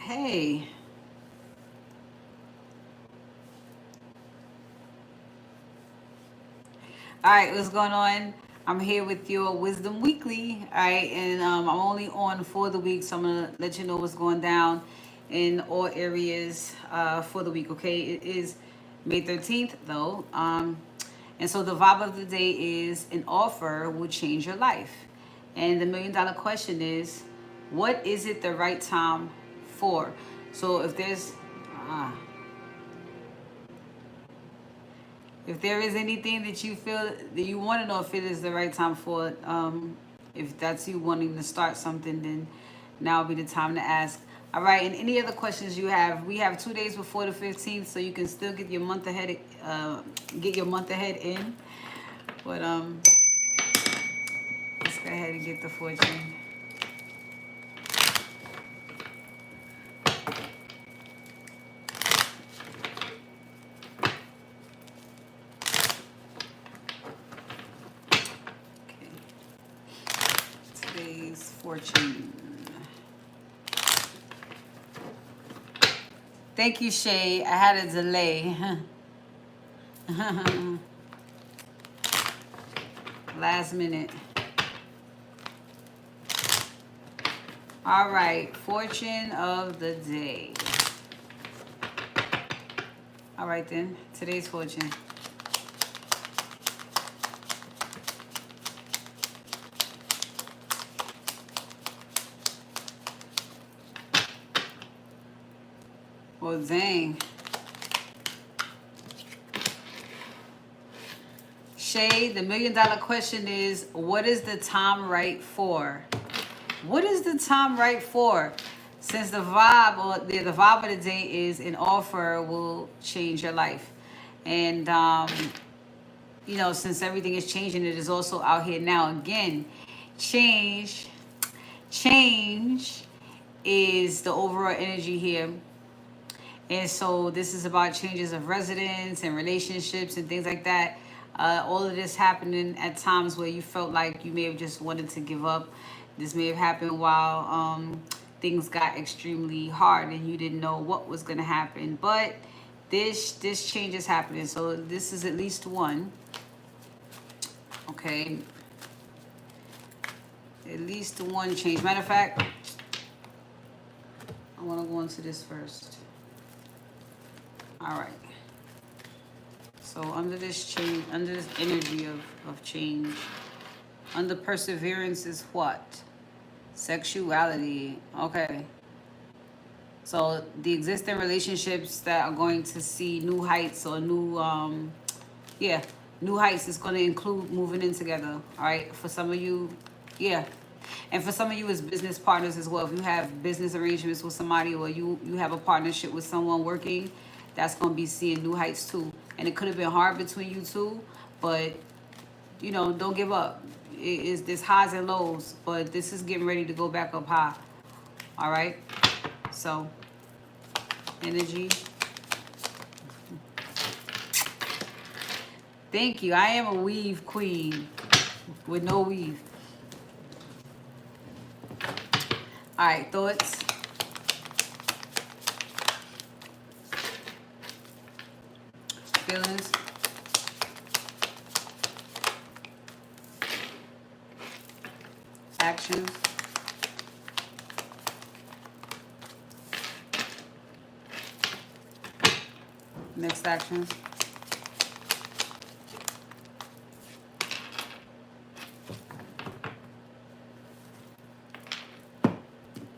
Hey. All right, what's going on? I'm here with your Wisdom Weekly. All right, and I'm only on for the week, so I'm gonna let you know what's going down in all areas for the week. Okay, it is May 13th though, and so the vibe of the day is an offer will change your life, and the $1 million question is, what is it the right time for? So uh, if there is anything that you feel that you want to know if it is the right time for it, if that's you wanting to start something, then now will be the time to ask. All right, and any other questions you have, we have 2 days before the 15th, so you can still get your month ahead in. But let's go ahead and get the fortune. Okay, today's fortune. Thank you, Shay. I had a delay. Last minute. All right, fortune of the day. All right then, today's fortune. Well, dang. Shay, the $1 million question is, what is the time right for? What is the time right for? Since the vibe of the day is an offer will change your life. And, since everything is changing, it is also out here now. Again, change, change is the overall energy here. And so this is about changes of residence and relationships and things like that. All of this happening at times where you felt like you may have just wanted to give up. This may have happened while things got extremely hard and you didn't know what was going to happen. But this change is happening. So this is at least one. Okay. At least one change. Matter of fact, I want to go into this first. All right. So under this change, under this energy of change, under perseverance is what? Sexuality. Okay. So the existing relationships that are going to see new heights or new heights is going to include moving in together. All right. For some of you, yeah. And for some of you as business partners as well, if you have business arrangements with somebody or you have a partnership with someone working, that's going to be seeing new heights too. And it could have been hard between you two, but, don't give up. There's highs and lows, but this is getting ready to go back up high. All right? So, energy. Thank you. I am a weave queen with no weave. All right, thoughts? Feelings? Actions? Next actions?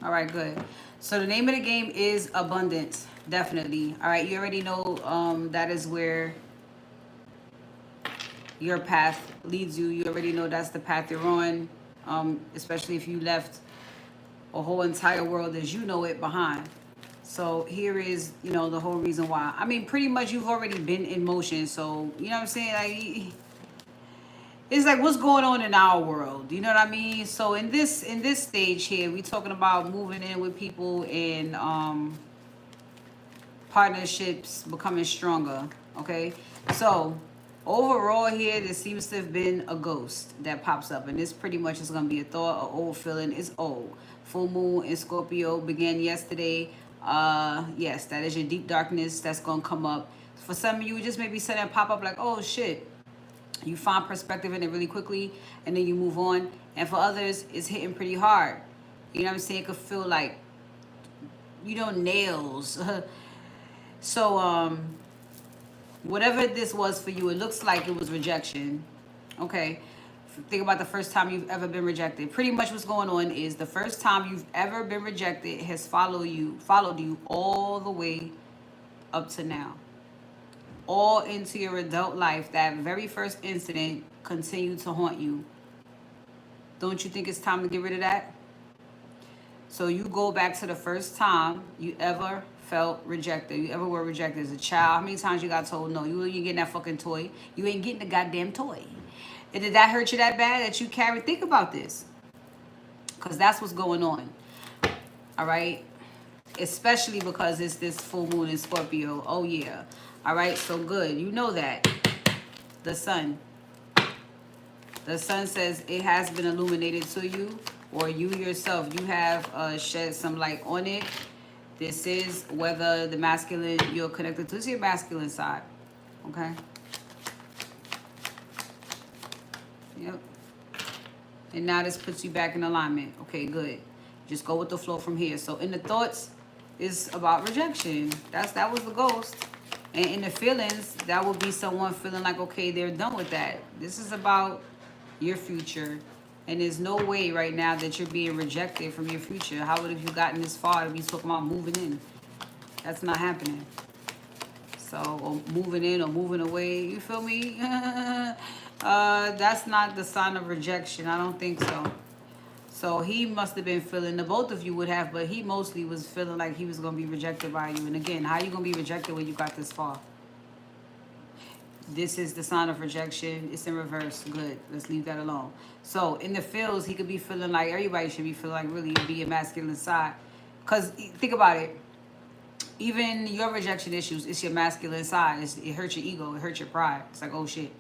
All right, good. So the name of the game is abundance, definitely. All right, you already know that is where your path leads you. You already know that's the path you're on, especially if you left a whole entire world as you know it behind. So here is, the whole reason why. I mean, pretty much you've already been in motion. So, you know what I'm saying? Like, it's like what's going on in our world. You know what I mean? So in this stage here, we talking about moving in with people and partnerships becoming stronger. Okay, so overall here, there seems to have been a ghost that pops up, and this pretty much is going to be a thought, an old feeling. It's old. Full moon in Scorpio began yesterday. Yes, that is your deep darkness that's gonna come up. For some of you, it just maybe sudden pop up like, oh shit. You find perspective in it really quickly and then you move on. And for others, it's hitting pretty hard. You know what I'm saying? It could feel like, nails. So, whatever this was for you, it looks like it was rejection. Okay. Think about the first time you've ever been rejected. Pretty much what's going on is the first time you've ever been rejected has followed you all the way up to now. All into your adult life. That very first incident continued to haunt you. Don't you think it's time to get rid of that? So you go back to the first time you ever felt rejected. You ever were rejected as a child. How many times you got told no? You ain't getting that fucking toy. You ain't getting the goddamn toy. And did that hurt you that bad that you carry? Think about this. Because that's what's going on. All right? Especially because it's this full moon in Scorpio. Oh, yeah. All right? So good. You know that. The sun. The sun says it has been illuminated to you. Or you yourself, you have shed some light on it. This is whether the masculine you're connected to. This is your masculine side. Okay? Yep. And now this puts you back in alignment. Okay, good. Just go with the flow from here. So in the thoughts, it's about rejection. That was the ghost. And in the feelings, that would be someone feeling like, okay, they're done with that. This is about your future. And there's no way right now that you're being rejected from your future. How would have you gotten this far to be talking about moving in? That's not happening. So, or moving in or moving away, you feel me? That's not the sign of rejection. I don't think so. So he must have been feeling, the both of you would have, but he mostly was feeling like he was going to be rejected by you. And again, how are you going to be rejected when you got this far? This is the sign of rejection. It's in reverse. Good. Let's leave that alone. So in the feels, he could be feeling like, everybody should be feeling like really be a masculine side. Because think about it. Even your rejection issues, it's your masculine side. It hurts your ego. It hurts your pride. It's like, oh shit.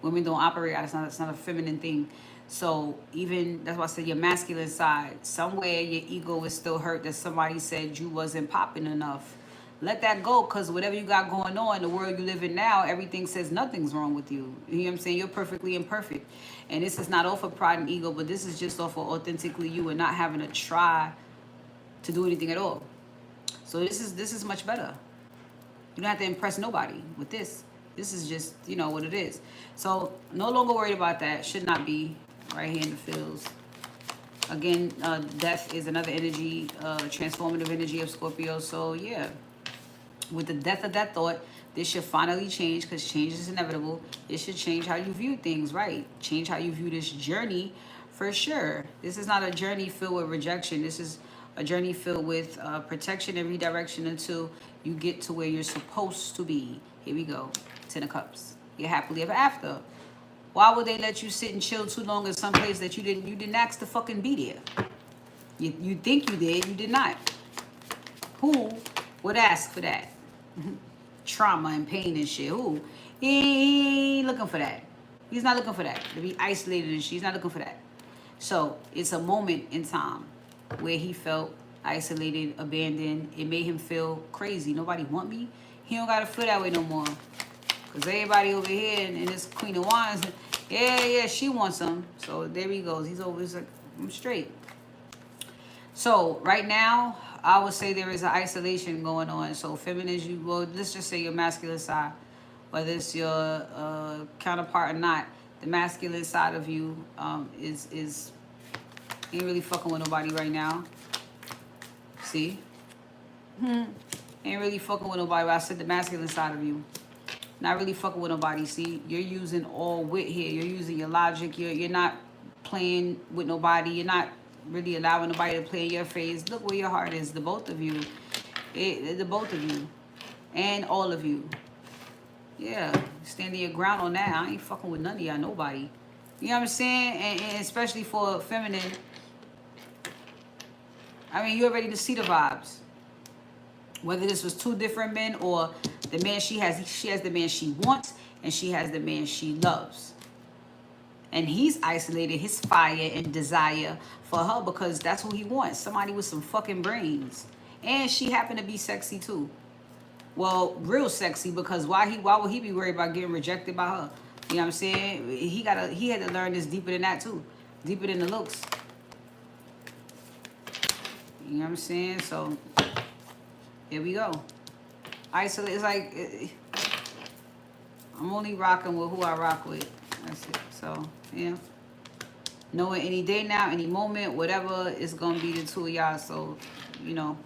Women don't operate out. It's not a feminine thing. So even, that's why I said your masculine side. Somewhere your ego is still hurt that somebody said you wasn't popping enough. Let that go, because whatever you got going on, the world you live in now, everything says nothing's wrong with you. You know what I'm saying? You're perfectly imperfect. And this is not off of pride and ego, but this is just off of authentically you and not having to try to do anything at all. So this is much better. You don't have to impress nobody with this. This is just, what it is. So no longer worried about that. Should not be right here in the fields. Again, death is another energy, transformative energy of Scorpio. So yeah. With the death of that thought, this should finally change, because change is inevitable. It should change how you view things, right? Change how you view this journey for sure. This is not a journey filled with rejection. This is a journey filled with protection and redirection until you get to where you're supposed to be. Here we go. 10 of Cups. You're happily ever after. Why would they let you sit and chill too long in some place that you didn't ask to fucking be there? You think you did, you did not. Who would ask for that? Trauma and pain and shit. Who? He ain't looking for that. He's not looking for that. To be isolated and shit. He's not looking for that. So it's a moment in time where he felt isolated, abandoned. It made him feel crazy. Nobody want me. He don't gotta feel that way no more. Because everybody over here and this Queen of Wands, yeah, she wants him. So there he goes. He's over. He's like, I'm straight. So right now, I would say there is an isolation going on. So feminine, let's just say your masculine side, whether it's your counterpart or not, the masculine side of you is ain't really fucking with nobody right now. See? Ain't really fucking with nobody. But I said the masculine side of you. Not really fucking with nobody. See, you're using all wit here. You're using your logic. You're not playing with nobody. You're not really allowing nobody to play in your face. Look where your heart is. The both of you. The both of you. And all of you. Yeah. Standing your ground on that. I ain't fucking with none of y'all. Nobody. You know what I'm saying? And especially for feminine. I mean, you already see the vibes. Whether this was two different men or the man she has the man she wants and she has the man she loves. And he's isolated his fire and desire for her because that's who he wants. Somebody with some fucking brains. And she happened to be sexy too. Well, real sexy, because why would he be worried about getting rejected by her? You know what I'm saying? He had to learn this deeper than that too. Deeper than the looks. You know what I'm saying? So here we go. Isolate. It's like I'm only rocking with who I rock with. That's it. So yeah. Knowing any day now, any moment, whatever, it's gonna be the two of y'all. So, you know.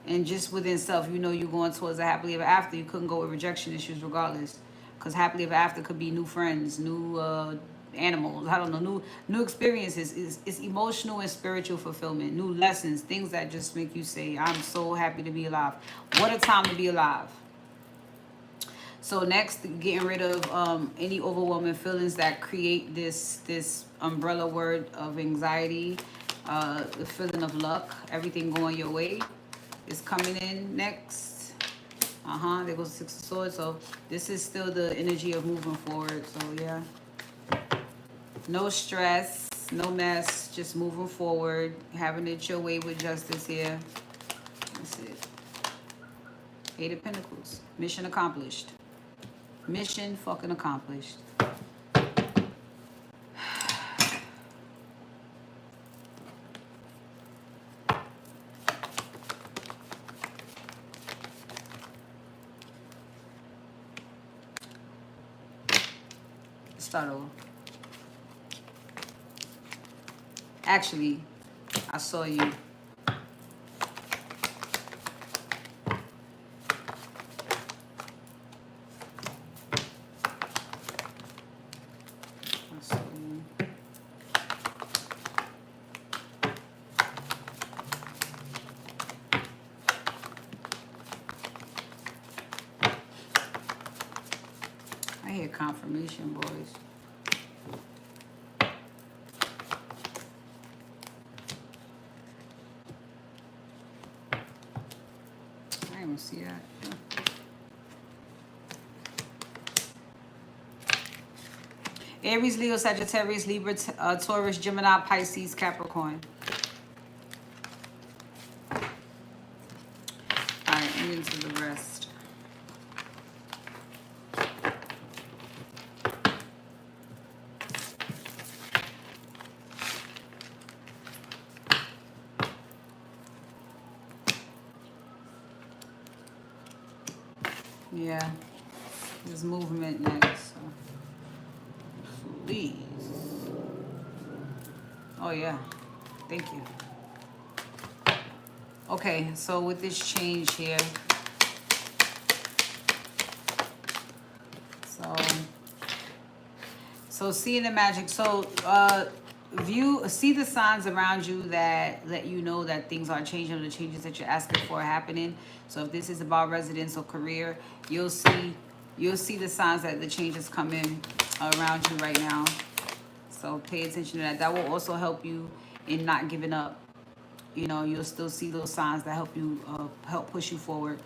And just within self, you know you're going towards a happily ever after. You couldn't go with rejection issues regardless. Because happily ever after could be new friends, new animals, I don't know, new experiences. It's emotional and spiritual fulfillment, new lessons, things that just make you say, I'm so happy to be alive. What a time to be alive. So next, getting rid of any overwhelming feelings that create this umbrella word of anxiety, the feeling of luck, everything going your way is coming in next. There goes the Six of Swords. So this is still the energy of moving forward. So yeah, no stress, no mess, just moving forward, having it your way with justice here. That's it. Eight of Pentacles. Mission accomplished. Mission fucking accomplished. Start over. Actually, I saw you. I hear confirmation, boys. I didn't even see that. Aries, Leo, Sagittarius, Libra, Taurus, Gemini, Pisces, Capricorn. All right, and into the rest. Yeah, there's movement next. So. Please. Oh yeah, thank you. Okay, so with this change here, so seeing the magic. So see the signs around you that let you know that things are changing, or the changes that you're asking for are happening. So if this is about residence or career, you'll see the signs that the changes come in around you right now. So pay attention to that. That will also help you in not giving up. You know, you'll still see those signs that help you help push you forward.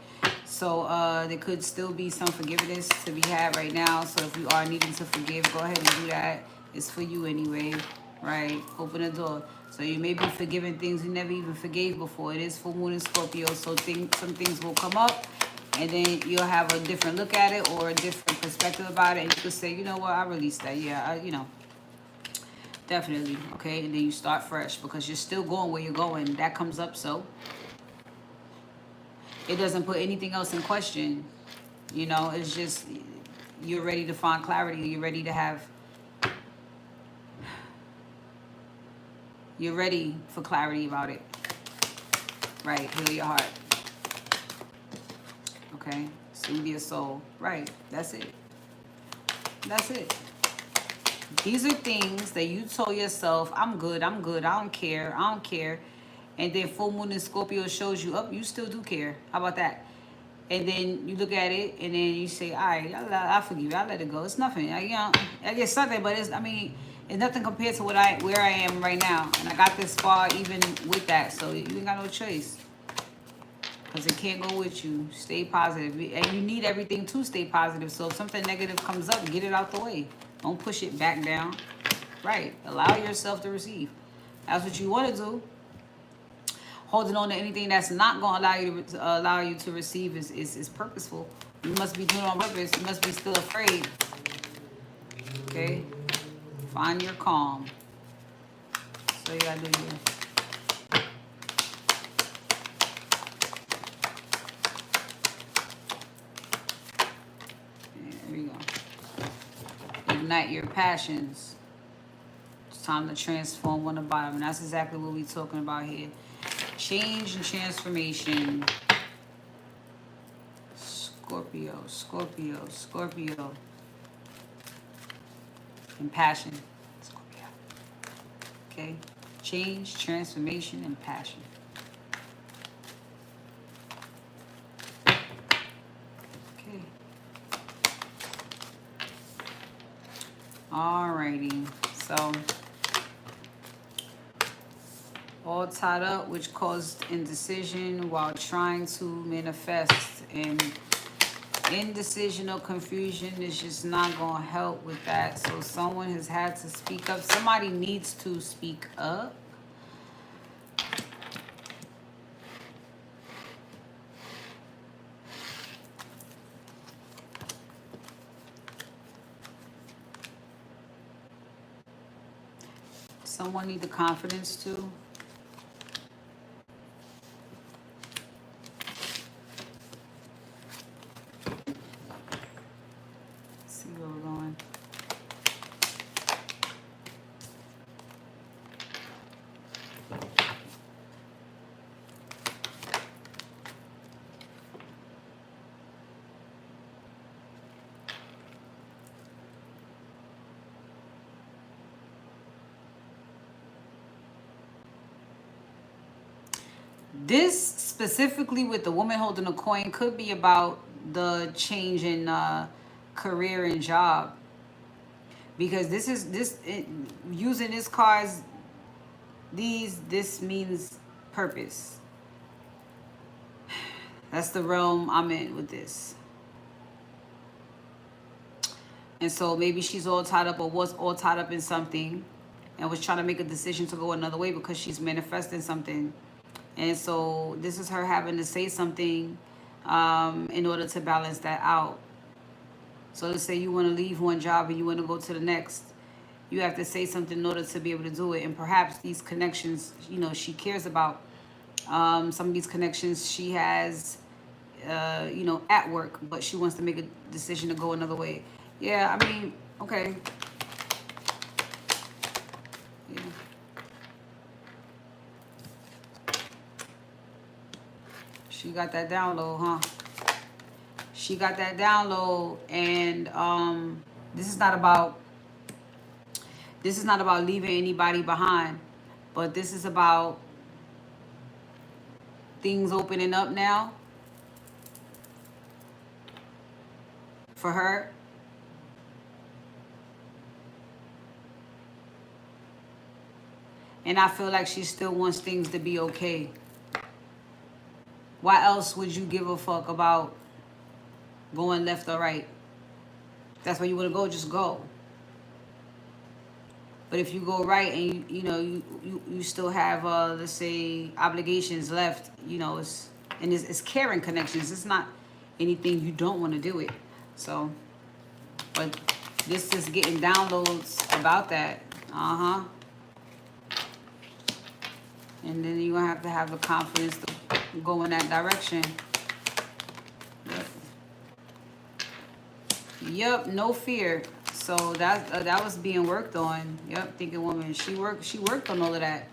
So there could still be some forgiveness to be had right now. So if you are needing to forgive, go ahead and do that. It's for you anyway, right? Open the door. So you may be forgiving things you never even forgave before. It is full moon in Scorpio, so some things will come up, and then you'll have a different look at it or a different perspective about it, and you could say, you know what, I released that. Yeah, you know, definitely. Okay, and then you start fresh because you're still going where you're going. That comes up, so it doesn't put anything else in question. You know, it's just you're ready to find clarity. You're ready to have. You're ready for clarity about it. Right, heal your heart. Okay, soothe your soul. Right, that's it. That's it. These are things that you told yourself, I'm good, I don't care. And then full moon in Scorpio shows you up, you still do care. How about that? And then you look at it and then you say, all right, I forgive you, I let it go. It's nothing. I guess something, but it's nothing compared to where I am right now. And I got this far even with that. So you ain't got no choice. Because it can't go with you. Stay positive. And you need everything to stay positive. So if something negative comes up, get it out the way. Don't push it back down. Right. Allow yourself to receive. That's what you want to do. holding on to anything that's not going to allow you to receive is purposeful. You must be doing it on purpose. You must be still afraid. Okay? Find your calm. So you gotta do here. There we go. Ignite your passions. It's time to transform on the bottom. And that's exactly what we're talking about here. Change and transformation. Scorpio, Scorpio, Scorpio. And passion. Scorpio. Okay? Change, transformation, and passion. Okay. Alrighty. So, all tied up, which caused indecision while trying to manifest. And indecision or confusion is just not going to help with that. So someone has had to speak up. Somebody needs to speak up. Someone need the confidence to. See where we're going. This specifically with the woman holding a coin could be about the change in career and job, because using this cards, this means purpose. That's the realm I'm in with this. And so maybe she's all tied up or was all tied up in something and was trying to make a decision to go another way because she's manifesting something. And so this is her having to say something in order to balance that out. So let's say you want to leave one job and you want to go to the next. You have to say something in order to be able to do it. And perhaps these connections, you know, she cares about. Some of these connections she has, you know, at work, but she wants to make a decision to go another way. Yeah, I mean, okay. Yeah. She got that download, huh? She got that download, and this is not about leaving anybody behind, but this is about things opening up now for her. And I feel like she still wants things to be okay. Why else would you give a fuck about going left or right? That's where you want to go, just go. But if you go right and you still have let's say obligations left, you know, it's caring connections. It's not anything you don't want to do it. So, but this is getting downloads about that. And then you're gonna have the confidence to go in that direction. Yep, no fear. So that was being worked on. Yep, thinking woman. She worked on all of that.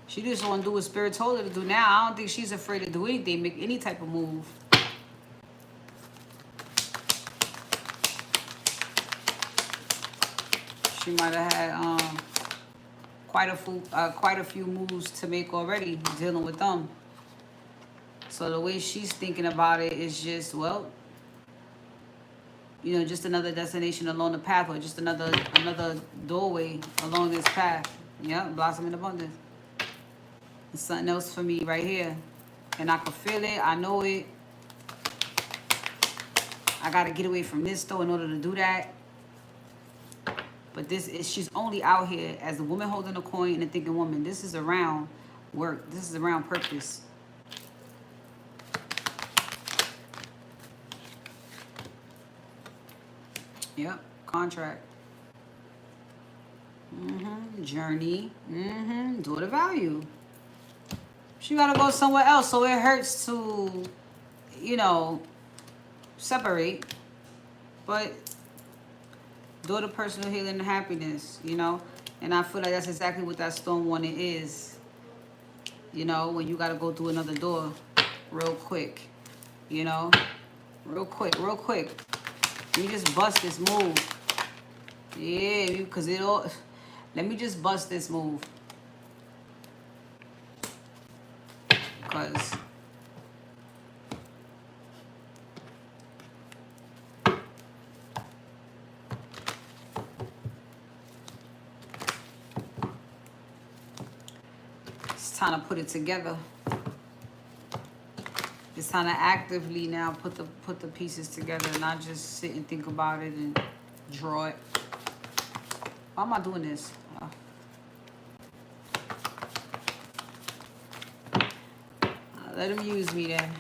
She just want to do what Spirit told her to do now. I don't think she's afraid to do anything, make any type of move. She might have had quite a few moves to make already dealing with them. So the way she's thinking about it is just, well, you know, just another destination along the path, or just another doorway along this path. Yeah, blossom in abundance. There's something else for me right here. And I can feel it. I know it. I got to get away from this though in order to do that. But she's only out here as the woman holding a coin and the thinking woman. This is around Work. This is around purpose. Yep. Contract. Journey. Daughter value. She gotta go somewhere else, so it hurts to, you know, separate. But daughter personal healing and happiness, you know. And I feel like that's exactly what that storm warning is. You know, when you gotta go through another door real quick. You know? Real quick. You just bust this move. Yeah, because it all... Let me just bust this move. Because... it's time to put it together. It's time to actively now put the pieces together, not just sit and think about it and draw it. Why am I doing this? Let him use me then.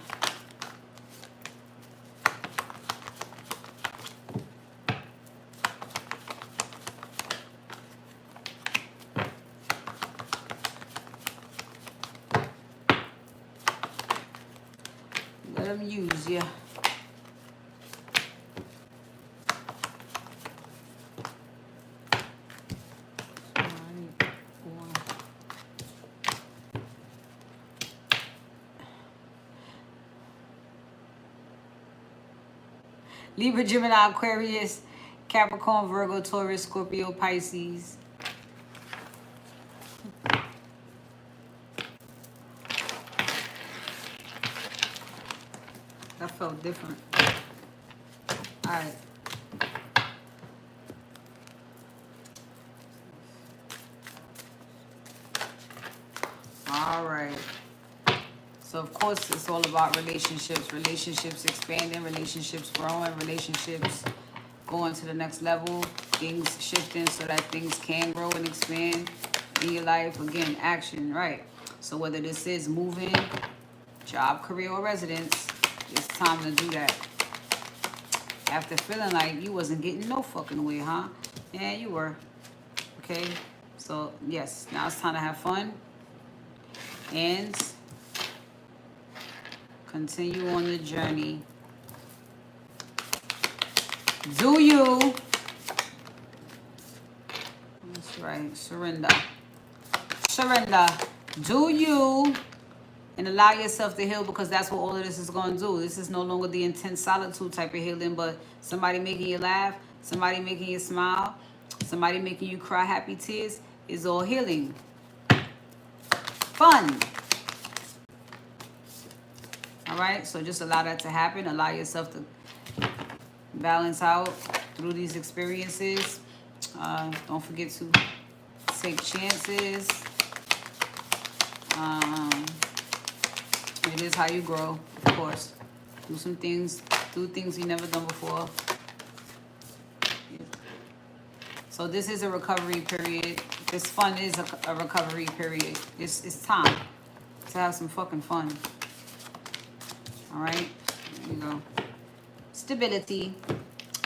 Let him use you. Libra, Gemini, Aquarius, Capricorn, Virgo, Taurus, Scorpio, Pisces. That felt different. All right. All right. So, of course, it's all about relationships. Relationships expanding, relationships growing, relationships going to the next level, things shifting so that things can grow and expand in your life. Again, action, right? So whether this is moving, job, career, or residence, it's time to do that. After feeling like you wasn't getting no fucking way, huh? Yeah, you were. Okay? So, yes, now it's time to have fun. And... continue on the journey. Do you? That's right. Surrender. Surrender. Do you? And allow yourself to heal, because that's what all of this is going to do. This is no longer the intense solitude type of healing, but somebody making you laugh, somebody making you smile, somebody making you cry happy tears is all healing. Fun. All right, so just allow that to happen. Allow yourself to balance out through these experiences. Don't forget to take chances. It is how you grow, of course. Do some things, do things you've never done before. So this is a recovery period. This fun is a recovery period. It's time to have some fucking fun. All right, there you go. Stability.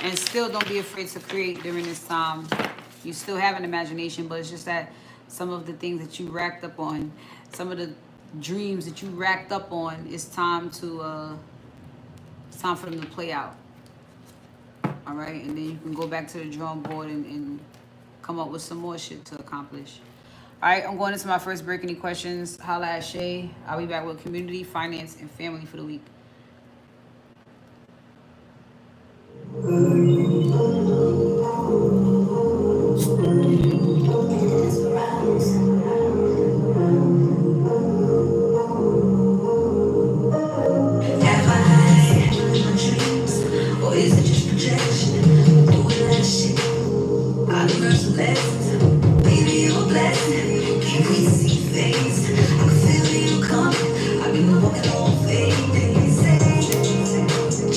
And still don't be afraid to create during this time. You still have an imagination, but it's just that some of the things that you racked up on, some of the dreams that you racked up on, it's time for them to play out. All right, and then you can go back to the drawing board and come up with some more shit to accomplish. All right, I'm going into my first break. Any questions? Holla at Shay. I'll be back with community, finance, and family for the week.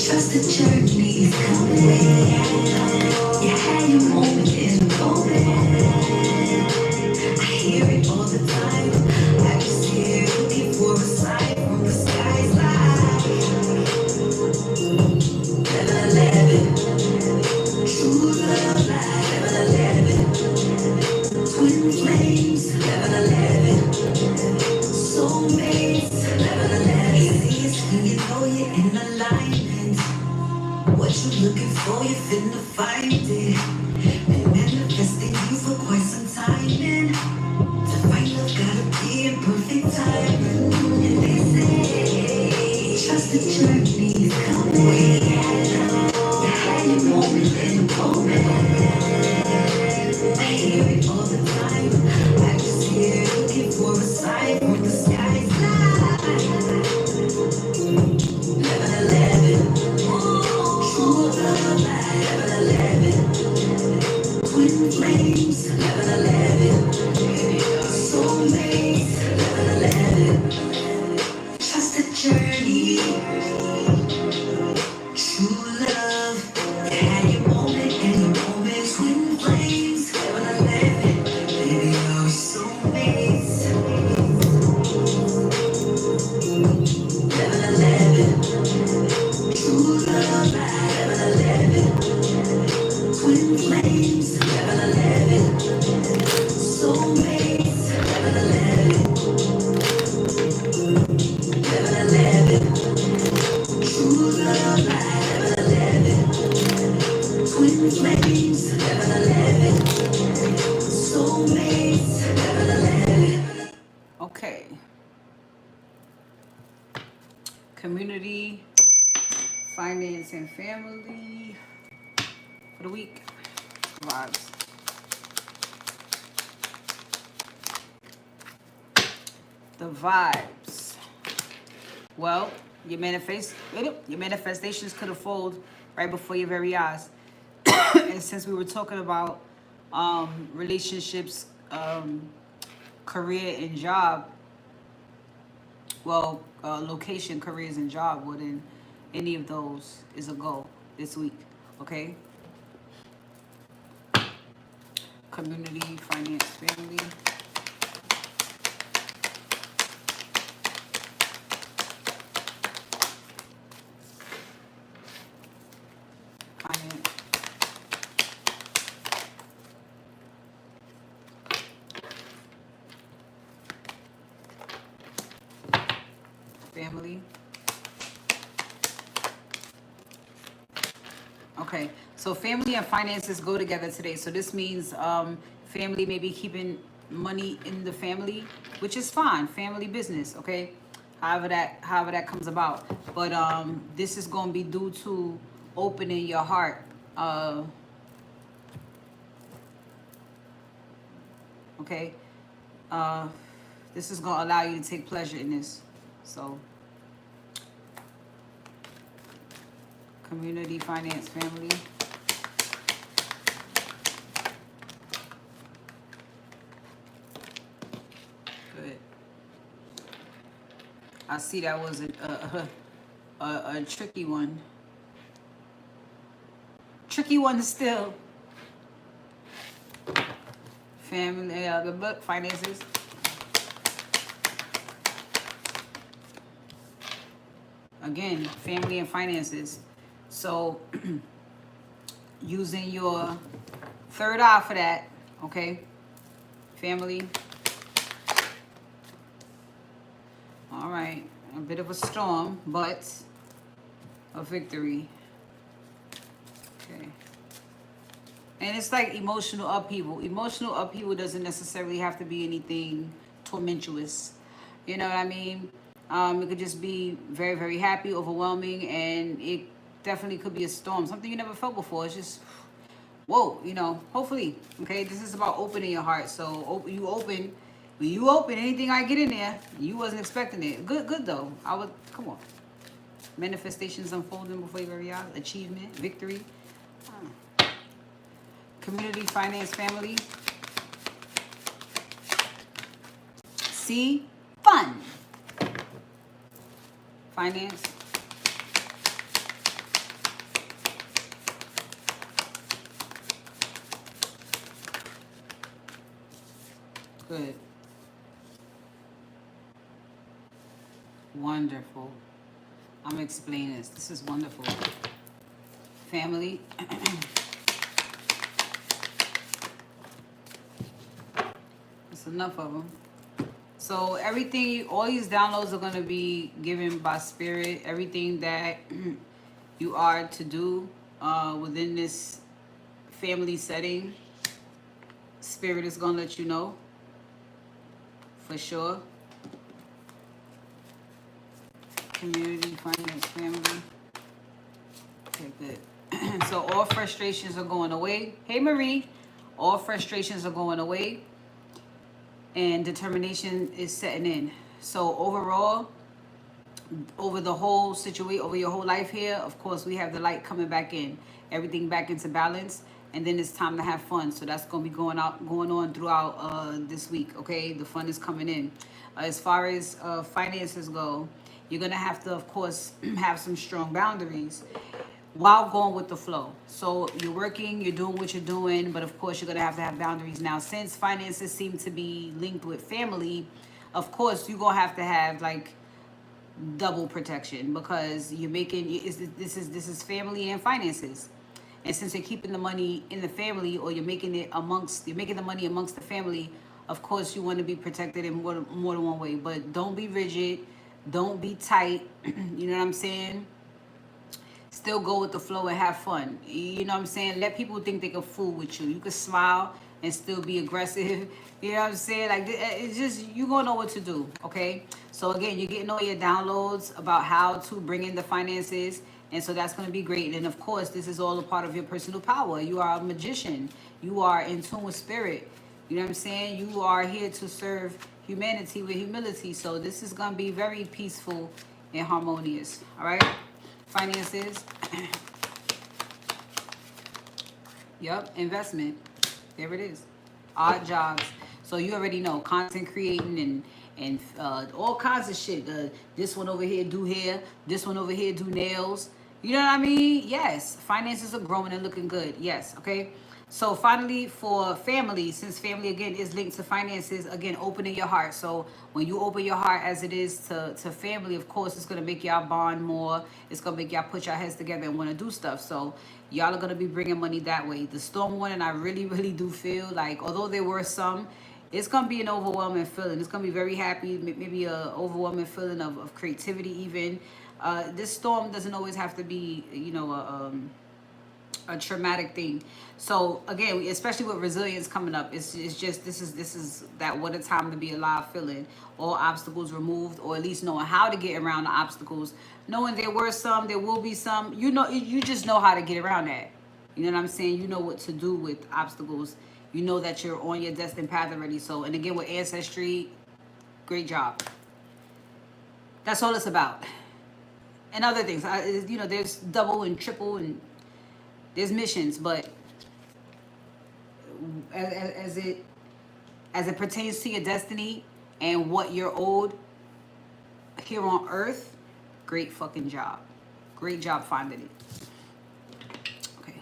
Trust the journey is coming. looking for, you finna find it. Been manifesting you for quite some time, and to find love gotta be in perfect timing. And they say, trust the journey is coming. You had your moment and a moment. I hear it all the time. I just here looking for a sign from the skies. 11, true love, 11, twin flames, 11, soulmates, 11, trust the journey, true love. You had your moment and your moment, twin flames, 11, baby, you're soulmates, 11, true love, 11, twin flames, 11, soulmates, 11, 11, true love, 11, twin flames, 11, soulmates, 11. Okay. Community, finance, and family for the week. Vibes. The vibes. Well, your manifestations could have folded right before your very eyes. And since we were talking about relationships, career, and job, well, location, careers, and job, well, then any of those is a go this week. Okay? Community, finance, family. Finance. Family. Okay, so family and finances go together today. So this means family may be keeping money in the family, which is fine. Family business, okay? However that comes about. But this is going to be due to opening your heart. Okay? This is going to allow you to take pleasure in this. So community, finance, family. Good. I see that was a tricky one. Tricky one still. Family, the book, finances. Again, family and finances. So, using your third eye for that, okay? Family. All right, a bit of a storm, but a victory. Okay. And it's like emotional upheaval. Emotional upheaval doesn't necessarily have to be anything tumultuous. You know what I mean? It could just be very, very happy, overwhelming, and it definitely could be a storm. Something you never felt before. It's just, whoa, you know, hopefully. Okay, this is about opening your heart. So when you open, anything I get in there, you wasn't expecting it. Good though. Come on. Manifestations unfolding before your very eyes. Achievement, victory. Community, finance, family. C, fun. Finance. Good. Wonderful. I'm gonna explain this. This is wonderful. Family. It's enough of them. So everything, all these downloads are going to be given by spirit. Everything that you are to do, within this family setting, Spirit is going to let you know for sure. Community, finance, family. Okay, good. So all frustrations are going away. Hey, Marie. All frustrations are going away. And determination is setting in. So overall, over the whole situation, over your whole life here, of course, we have the light coming back in. Everything back into balance. And then it's time to have fun. So that's going to be going on throughout this week, okay? The fun is coming in. As far as finances go, you're going to have to, of course, have some strong boundaries while going with the flow. So you're working, you're doing what you're doing, but of course you're going to have boundaries. Now, since finances seem to be linked with family, of course you're going to have like double protection, because you're making, this is family and finances. And since you're keeping the money in the family, or you're making the money amongst the family, of course you want to be protected in more than one way. But don't be rigid, don't be tight. You know what I'm saying? Still go with the flow and have fun. You know what I'm saying? Let people think they can fool with you. You can smile and still be aggressive. You know what I'm saying? Like, it's just, you're going to know what to do, okay? So again, you're getting all your downloads about how to bring in the finances. And so that's going to be great. And of course, this is all a part of your personal power. You are a magician. You are in tune with spirit. You know what I'm saying? You are here to serve humanity with humility. So this is going to be very peaceful and harmonious. All right? Finances. Yep. Investment. There it is. Odd jobs. So you already know, content creating and all kinds of shit. This one over here do hair. This one over here do nails. You know what I mean? Yes. Finances are growing and looking good. Yes. Okay. So finally, for family, since family again is linked to finances, again, opening your heart. So when you open your heart as it is to family, of course, it's going to make y'all bond more. It's going to make y'all put your heads together and want to do stuff. So y'all are going to be bringing money that way. The storm warning, I really, really do feel like, although there were some, it's going to be an overwhelming feeling. It's going to be very happy, maybe a overwhelming feeling of creativity even. This storm doesn't always have to be, you know, a traumatic thing. So again, especially with resilience coming up, it's just this is that what a time to be alive feeling. All obstacles removed, or at least knowing how to get around the obstacles, knowing there were some, there will be some. You know, you just know how to get around that. You know what I'm saying? You know what to do with obstacles. You know that you're on your destined path already. So, and again with ancestry, great job. That's all it's about. And other things, you know, there's double and triple and there's missions, but as it pertains to your destiny and what you're owed here on Earth, great fucking job. Great job finding it. Okay.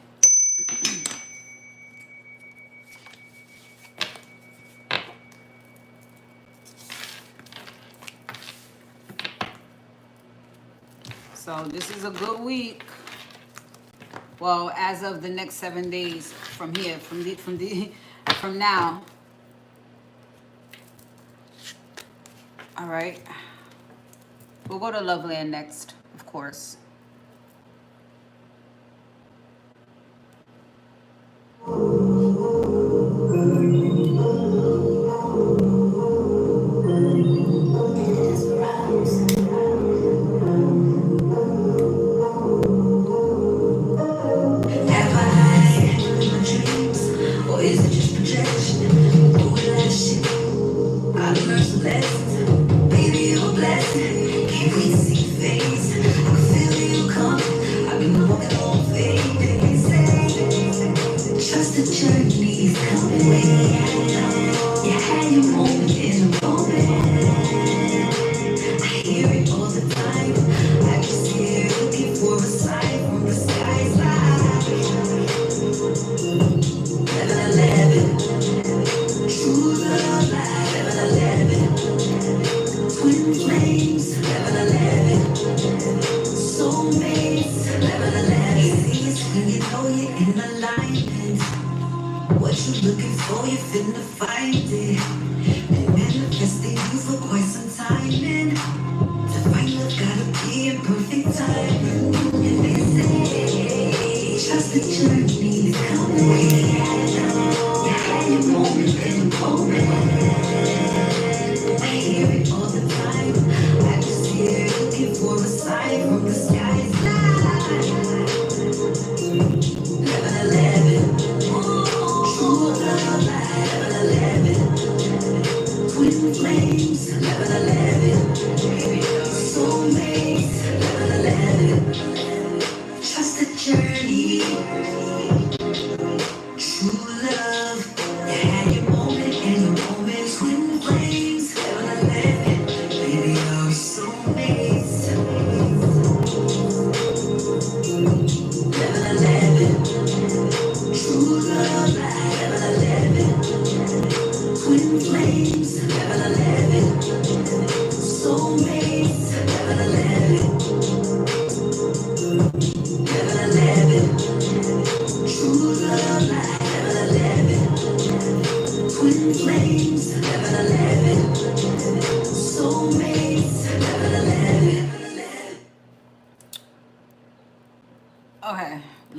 So this is a good week. Well, as of the next 7 days from here, from now. All right. We'll go to Loveland next, of course.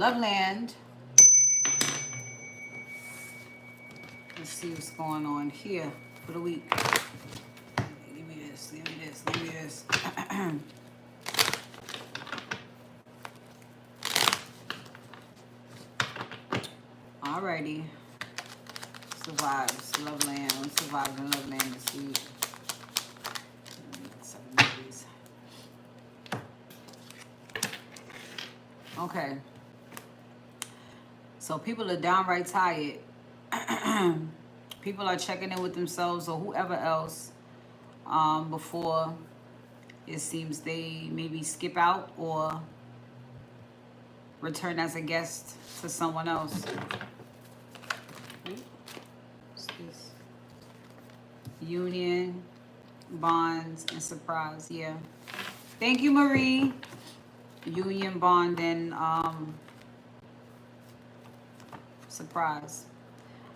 Loveland. Let's see what's going on here for the week. Give me this, give me this, give me this. Alrighty. Survives Loveland. What survives in Loveland this week? Some movies. Okay. So people are downright tired. People are checking in with themselves or whoever else before it seems they maybe skip out or return as a guest to someone else. What's this? Union, bonds, and surprise. Yeah. Thank you, Marie. Union, bond, and surprise.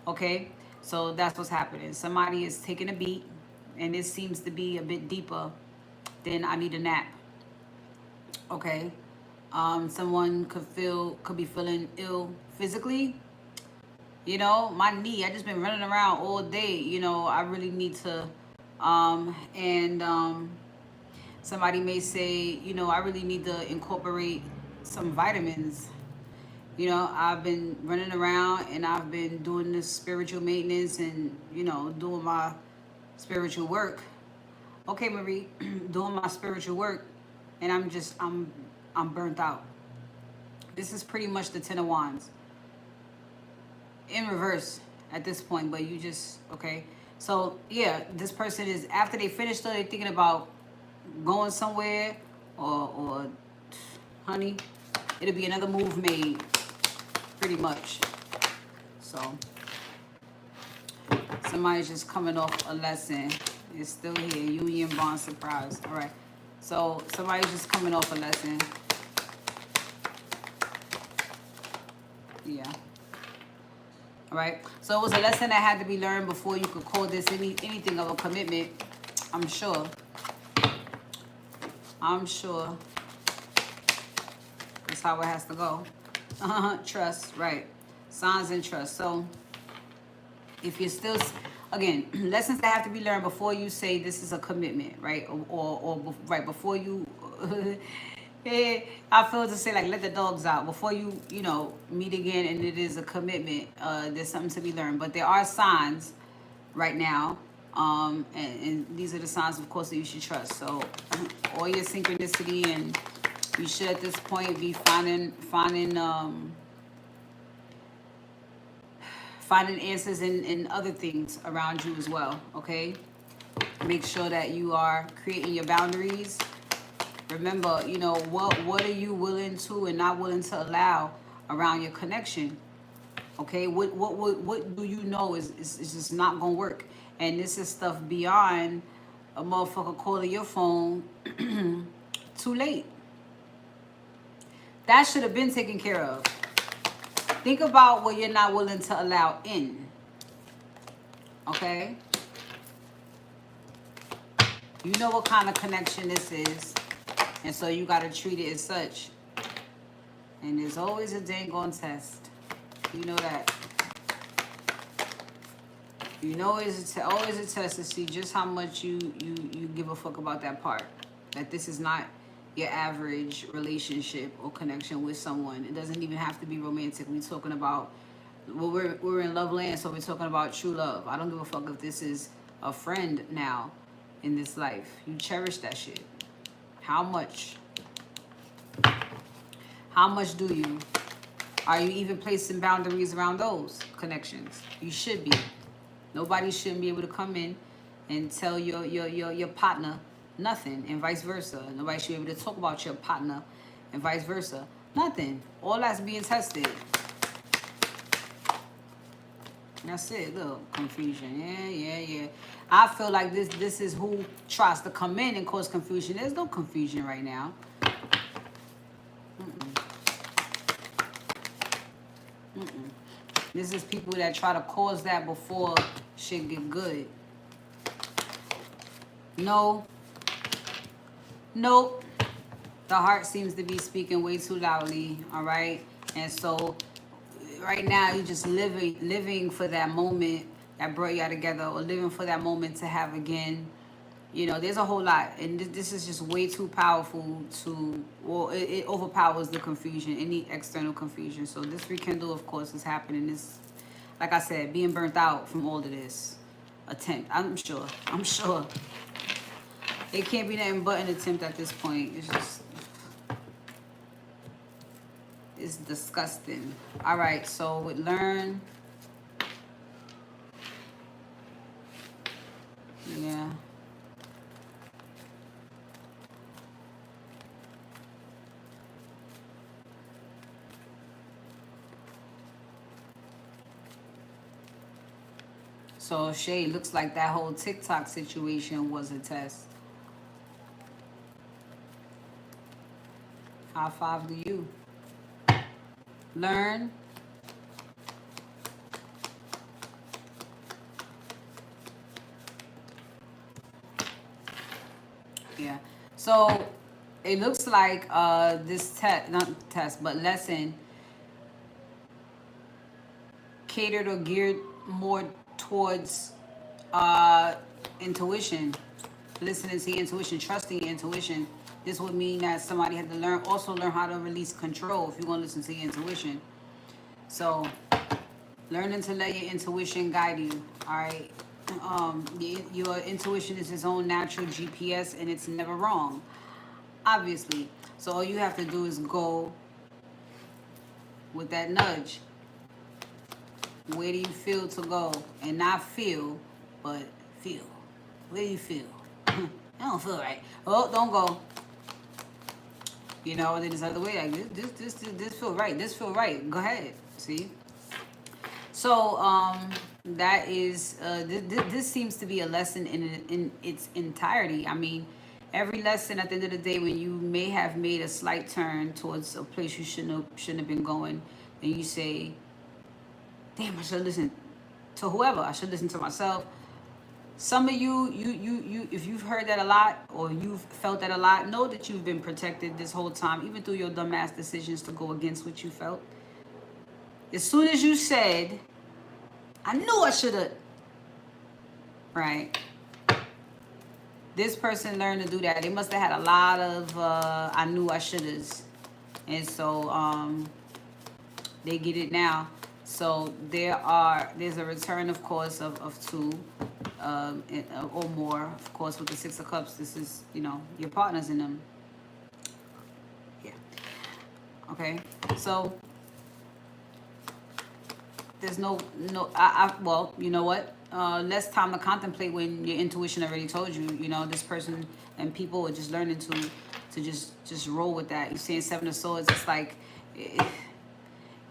Okay, so that's what's happening. Somebody is taking a beat, and it seems to be a bit deeper than I need a nap. Okay, someone could be feeling ill physically. You know, my knee. I just been running around all day. You know, I really need to. Somebody may say, you know, I really need to incorporate some vitamins. You know, I've been running around and I've been doing this spiritual maintenance and, you know, doing my spiritual work. Okay, Marie, doing my spiritual work, and I'm burnt out. This is pretty much the Ten of Wands in reverse at this point, but you just, okay. So yeah, this person is, after they finish, they're thinking about going somewhere or honey, it'll be another move made pretty much. So somebody's just coming off a lesson. It's still here. Union, bond, surprise. All right. So somebody's just coming off a lesson. Yeah. All right. So it was a lesson that had to be learned before you could call this anything of a commitment. I'm sure. That's how it has to go. Trust, right. Signs and trust. So if you're still, again, lessons that have to be learned before you say this is a commitment, right? Or right before you, I feel to say, like, let the dogs out. Before you, you know, meet again and it is a commitment, there's something to be learned. But there are signs right now. And these are the signs, of course, that you should trust. So all your synchronicity, and you should at this point be finding answers in other things around you as well. Okay, make sure that you are creating your boundaries. Remember, you know, what are you willing to and not willing to allow around your connection. Okay, what do you know is just not gonna work? And this is stuff beyond a motherfucker calling your phone too late. That should have been taken care of. Think about what you're not willing to allow in. Okay? You know what kind of connection this is. And so you got to treat it as such. And there's always a dang on test. You know that. You know it's always a test to see just how much you give a fuck about that part. That this is not your average relationship or connection with someone. It doesn't even have to be romantic. We're talking about, well, we're in love land, so we're talking about true love. I don't give a fuck if this is a friend now in this life. You cherish that shit. How much? How much do you? Are you even placing boundaries around those connections? You should be. Nobody shouldn't be able to come in and tell your partner nothing, and vice versa. Nobody should be able to talk about your partner and vice versa. Nothing. All that's being tested. That's it. Look, confusion. Yeah. I feel like this is who tries to come in and cause confusion. There's no confusion right now. This is people that try to cause that before shit get good. No. Nope. The heart seems to be speaking way too loudly, all right? And so right now you're just living for that moment that brought y'all together, or living for that moment to have again. You know, there's a whole lot, and this is just way too powerful to, well, it overpowers the confusion, any external confusion. So this rekindle, of course, is happening. This, like I said, being burnt out from all of this attempt. I'm sure it can't be nothing but an attempt at this point. It's just, it's disgusting. All right, so with learn, yeah. So Shay, looks like that whole TikTok situation was a test. High five to you. Learn. Yeah. So it looks like this test, not test, but lesson catered or geared more towards intuition, listening to your intuition, trusting your intuition. This would mean that somebody had to learn how to release control if you're gonna listen to your intuition. So, learning to let your intuition guide you. All right. Your intuition is its own natural GPS, and it's never wrong, obviously. So all you have to do is go with that nudge. Where do you feel to go? And not feel, but feel. Where do you feel? I don't feel right. Oh, don't go. You know, then it's the other way. Like this feel right. This feel right. Go ahead. See. So that is this seems to be a lesson in its entirety. I mean, every lesson at the end of the day, when you may have made a slight turn towards a place you shouldn't have been going, and you say, damn, I should listen to whoever. I should listen to myself. Some of you, if you've heard that a lot, or you've felt that a lot, know that you've been protected this whole time, even through your dumbass decisions to go against what you felt. As soon as you said, I knew I should have, right? This person learned to do that. They must have had a lot of I knew I should have. And so they get it now. So there's a return, of course, of two or more. Of course, with the Six of Cups, this is, you know, your partners in them. Yeah. Okay. So there's no, well, you know what? Less time to contemplate when your intuition already told you, you know, this person and people are just learning to just roll with that. You're saying Seven of Swords, it's like,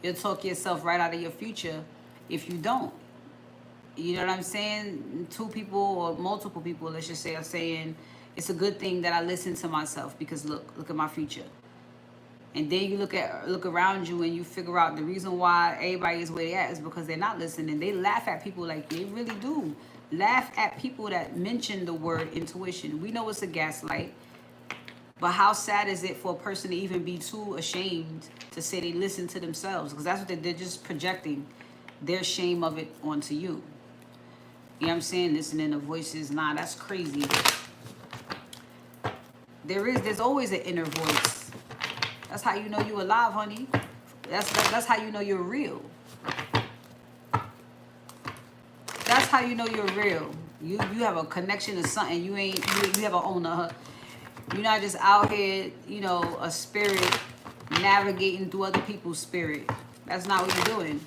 you'll talk yourself right out of your future if you don't. You know what I'm saying? Two people or multiple people, let's just say, are saying it's a good thing that I listen to myself because look at my future. And then you look around you and you figure out the reason why everybody is where they at is because they're not listening. They laugh at people, like they really do. Laugh at people that mention the word intuition. We know it's a gaslight. But how sad is it for a person to even be too ashamed to say they listen to themselves? Because that's what they're just projecting their shame of it onto you. You know what I'm saying? Listening to voices. Nah, that's crazy. There's always an inner voice. That's how you know you're alive, honey. That's how you know you're real. That's how you know you're real. You have a connection to something. You have an owner. You're not just out here, you know, a spirit navigating through other people's spirit. That's not what you're doing.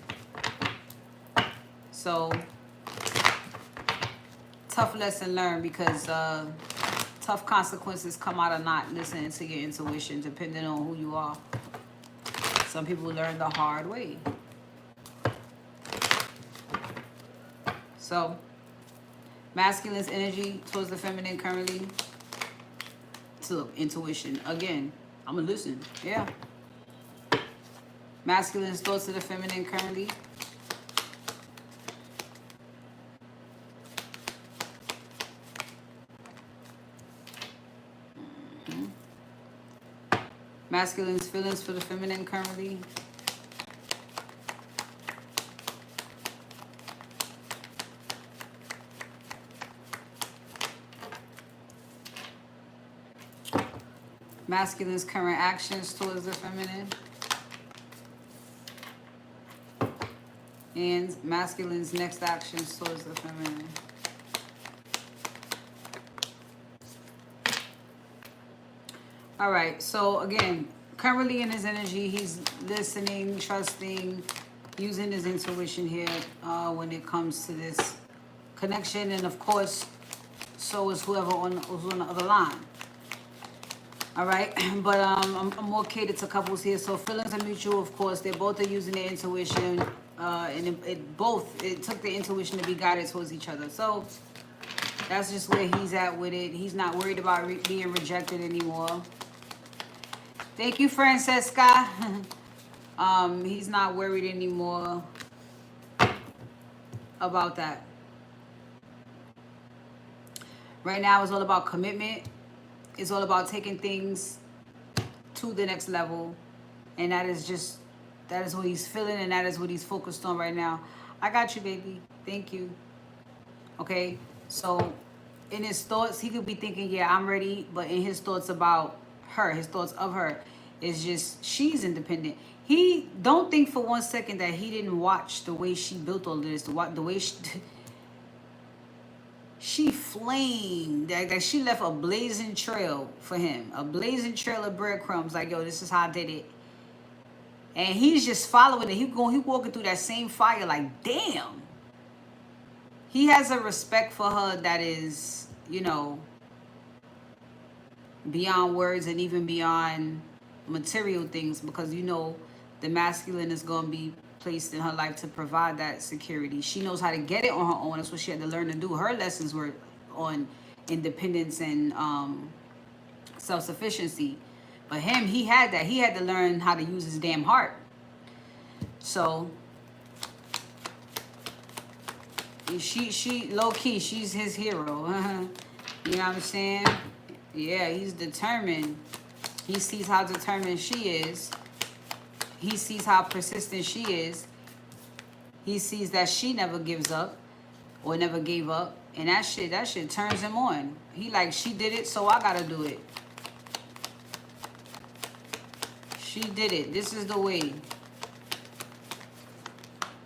So, tough lesson learned, because tough consequences come out of not listening to your intuition, depending on who you are. Some people learn the hard way. So, masculine's energy towards the feminine currently. To intuition. Again, I'm going to listen. Yeah. Masculine's thoughts to the feminine currently. Masculine's feelings for the feminine currently. Masculine's current actions towards the feminine. And masculine's next actions towards the feminine. All right, so again, currently in his energy, he's listening, trusting, using his intuition here when it comes to this connection. And of course, so is who's on the other line. All right, but I'm more catered to couples here. So feelings are mutual, of course. They both are using their intuition, and it took the intuition to be guided towards each other. So that's just where he's at with it. He's not worried about being rejected anymore. Thank you, Francesca. He's not worried anymore about that. Right now, it's all about commitment. It's all about taking things to the next level. And that is what he's feeling, and that is what he's focused on right now. I got you, baby. Thank you. Okay? So in his thoughts, he could be thinking, yeah, I'm ready. But in his thoughts about her, his thoughts of her, is just she's independent. He don't think for 1 second that he didn't watch the way she built all of this, the way she flamed, that she left a blazing trail for him, a blazing trail of breadcrumbs. Like, yo, this is how I did it, and he's just following it. He walking through that same fire. Like, damn, he has a respect for her that is, beyond words and even beyond material things, because the masculine is going to be placed in her life to provide that security. She knows how to get it on her own. That's what she had to learn to do. Her lessons were on independence and self-sufficiency. But him, he had that. He had to learn how to use his damn heart. So she low-key, she's his hero. You know what I'm saying? Yeah, he's determined. He sees how determined she is. He sees how persistent she is. He sees that she never gives up or never gave up. And that shit turns him on. He like, she did it, so I gotta do it. She did it. This is the way.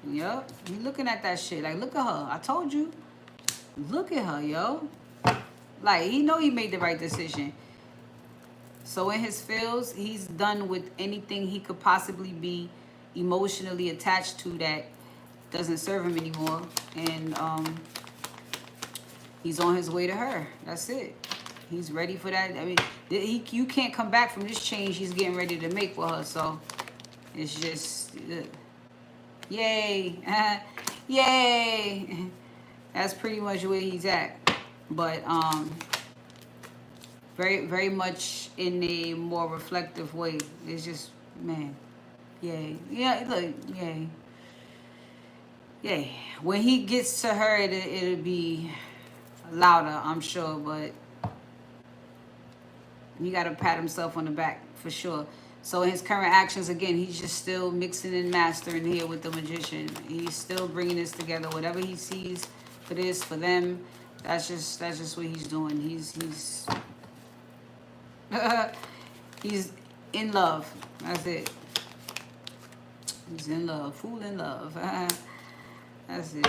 Yup. He looking at that shit. Like, look at her. I told you. Look at her, yo. Like, he know he made the right decision. So in his feels, he's done with anything he could possibly be emotionally attached to that doesn't serve him anymore. And he's on his way to her. That's it. He's ready for that. I mean, you can't come back from this change he's getting ready to make for her. So it's just, yay. Yay. That's pretty much where he's at. But very, very much in a more reflective way. It's just, man, yay. Yeah, look, yay. Yay. When he gets to her, it'll be louder, I'm sure, but you got to pat himself on the back for sure. So in his current actions, again, he's just still mixing and mastering here with the magician. He's still bringing this together. Whatever he sees for this, for them, that's just what he's doing. He's he's in love. That's it. He's in love. Fool in love. That's it.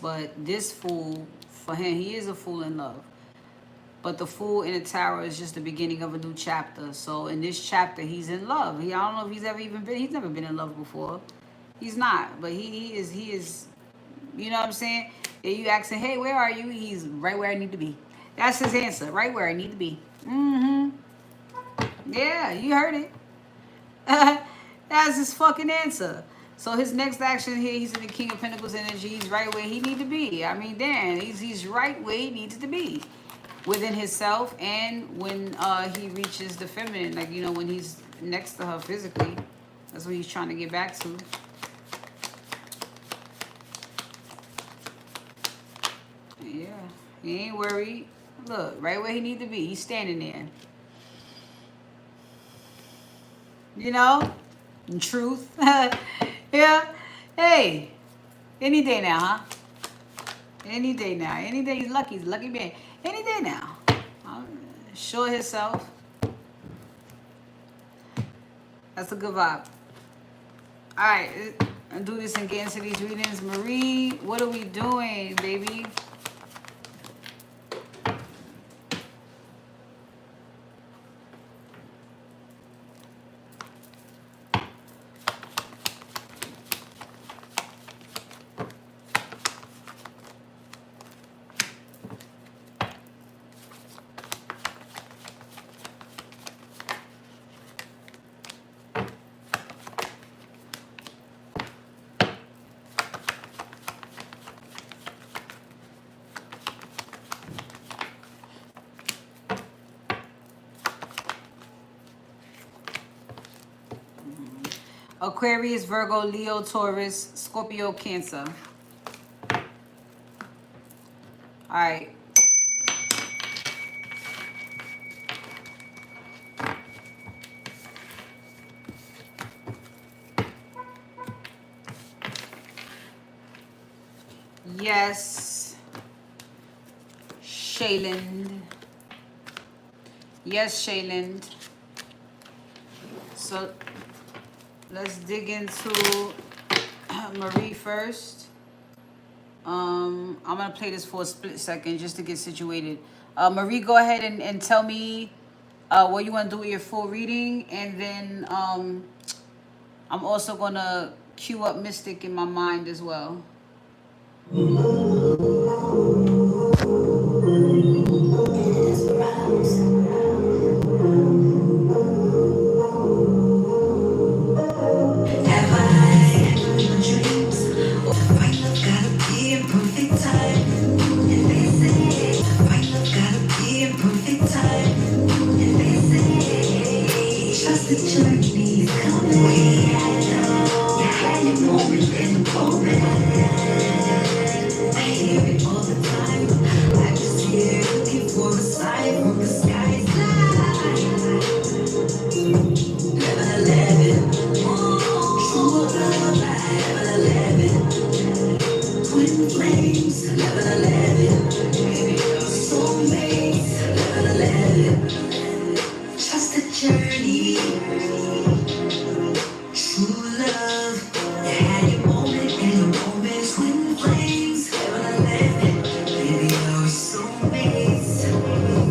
But this fool, for him, he is a fool in love. But the fool in the tower is just the beginning of a new chapter. So in this chapter, he's in love. I don't know if he's never been in love before. He's not. But he is, you know what I'm saying? If you ask him, hey, where are you? He's right where I need to be. That's his answer. Right where I need to be. Mm-hmm. Yeah, you heard it. That's his fucking answer. So his next action here, he's in the King of Pentacles energy. He's right where he need to be. I mean, damn, he's right where he needs to be. Within himself, and when he reaches the feminine, like, when he's next to her physically. That's what he's trying to get back to. Yeah, he ain't worried. Look, right where he need to be. He's standing there. In truth. Yeah. Hey, any day now, huh? Any day now. Any day he's lucky. He's a lucky man. Any day now. Sure himself. That's a good vibe. All right, I'll do this and get into these readings. Marie, what are we doing, baby? Aquarius, Virgo, Leo, Taurus, Scorpio, Cancer. All right. Yes, Shayland. Yes, Shayland. So let's dig into Marie first. I'm gonna play this for a split second just to get situated. Marie, go ahead and tell me what you want to do with your full reading, and then I'm also gonna cue up Mystic in my mind as well. Trust the journey is coming. You had your moment in the moment. I hear it all the time. I'm just here looking for a sign from the sky's line. 11, true love, 11, twin flames, 11, soulmates, 11, trust the journey, true love. You had your moment and your moments, twin flames, 11, baby, our soulmates, 11,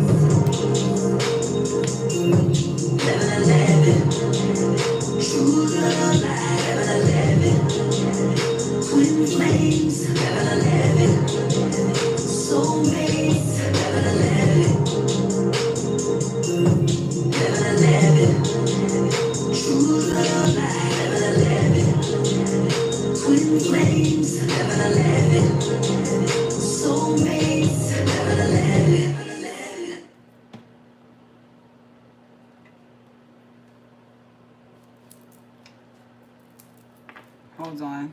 true love, 11, twin flames, 11, soulmates, 11, 11, true love, 11, twin flames, 11, soulmates, 11. Hold on.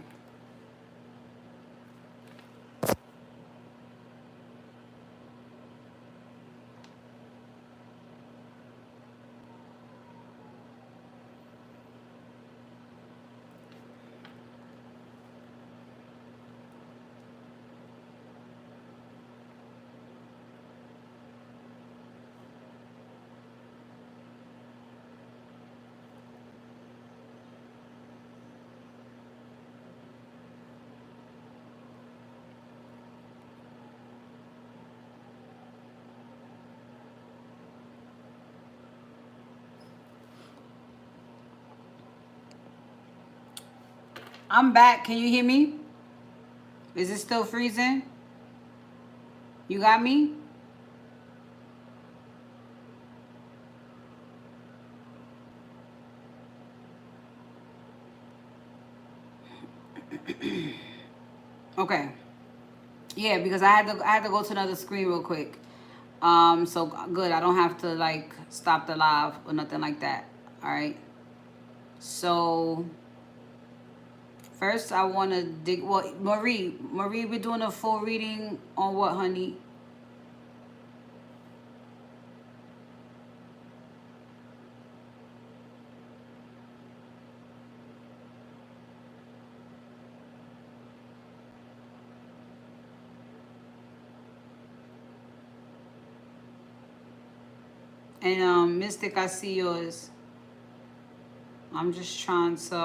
I'm back. Can you hear me? Is it still freezing? You got me? Okay. Yeah, because I had to go to another screen real quick. So good. I don't have to like stop the live or nothing like that. All right. So first I want to dig. Well, Marie, we're doing a full reading on what, honey? And Mystic, I see yours. I'm just trying to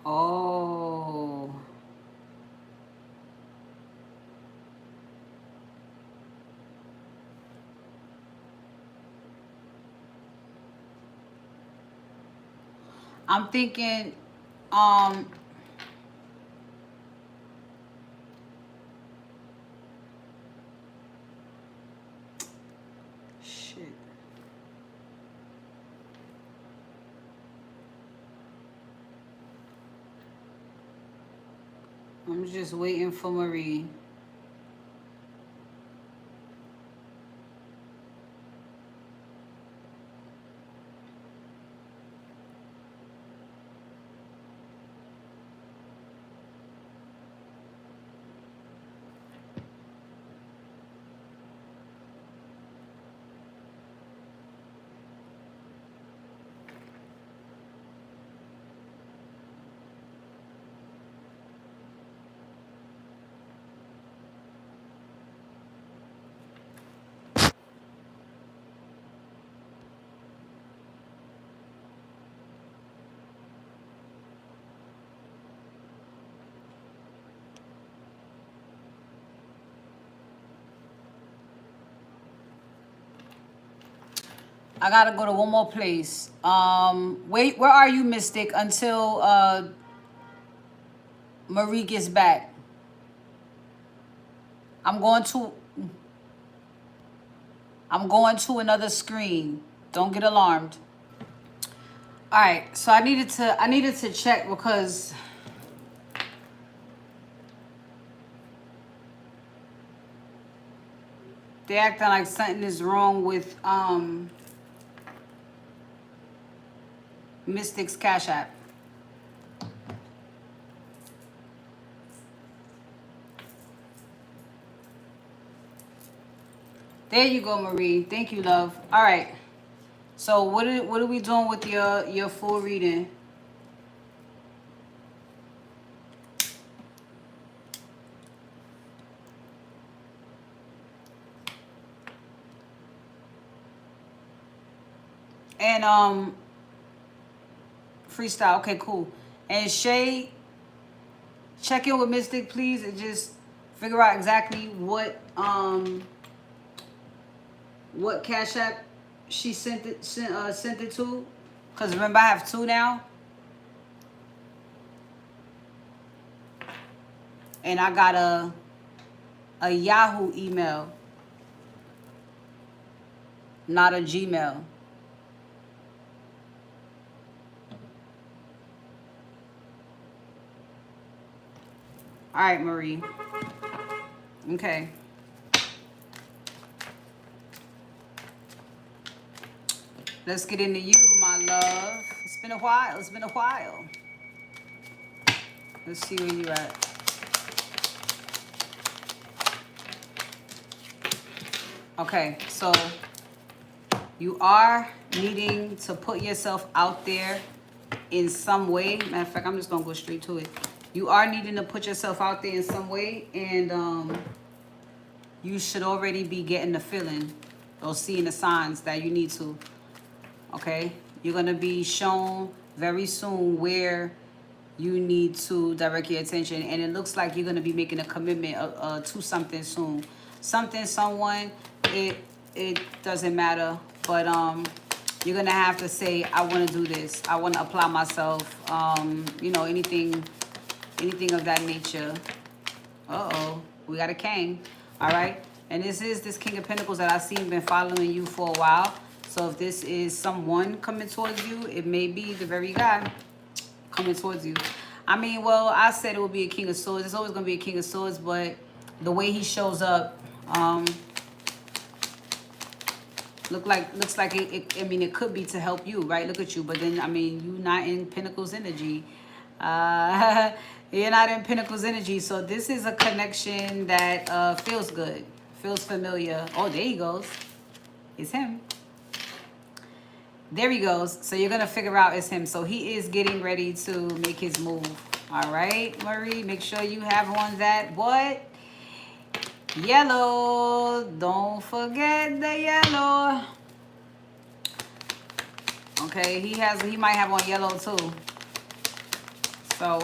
oh. I'm thinking um shit. I'm just waiting for Marie. I gotta go to one more place. Wait, where are you, Mystic, until Marie gets back? I'm going to I'm going to another screen. Don't get alarmed. All right, so I needed to check because they acting like something is wrong with Mystic's Cash App. There you go, Marie. Thank you, love. All right. So what are we doing with your full reading? And freestyle. Okay, cool. And Shay, check in with Mystic, please, and just figure out exactly what Cash App she sent it to. Cause remember I have two now, and I got a Yahoo email, not a Gmail. All right, Marie. Okay. Let's get into you, my love. It's been a while. It's been a while. Let's see where you at. Okay, so you are needing to put yourself out there in some way. Matter of fact, I'm just gonna go straight to it. You are needing to put yourself out there in some way, and you should already be getting the feeling or seeing the signs that you need to. Okay, you're gonna be shown very soon where you need to direct your attention, and it looks like you're gonna be making a commitment to something soon. Something, someone, it doesn't matter, but you're gonna have to say, I want to do this. I want to apply myself. You know, anything of that nature. We got a king. All right, and this is this King of Pentacles that I've seen been following you for a while. So if this is someone coming towards you, it may be the very guy coming towards you. I mean, well, I said it would be a King of Swords. It's always going to be a King of Swords, but the way he shows up, looks like it. I mean, it could be to help you, right? Look at you, but then I mean, you not in Pentacles energy. You're not in Pentacles energy, so this is a connection that feels good, feels familiar. Oh, there he goes. It's him. There he goes. So you're gonna figure out it's him. So he is getting ready to make his move. All right, Marie, make sure you have on that what? Yellow. Don't forget the yellow. Okay, he might have on yellow too. So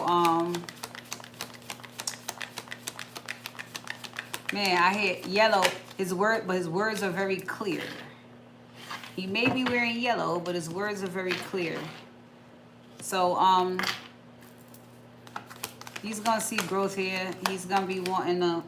man, I hear yellow. His words are very clear. He may be wearing yellow, but his words are very clear. So he's gonna see growth here. He's gonna be wanting to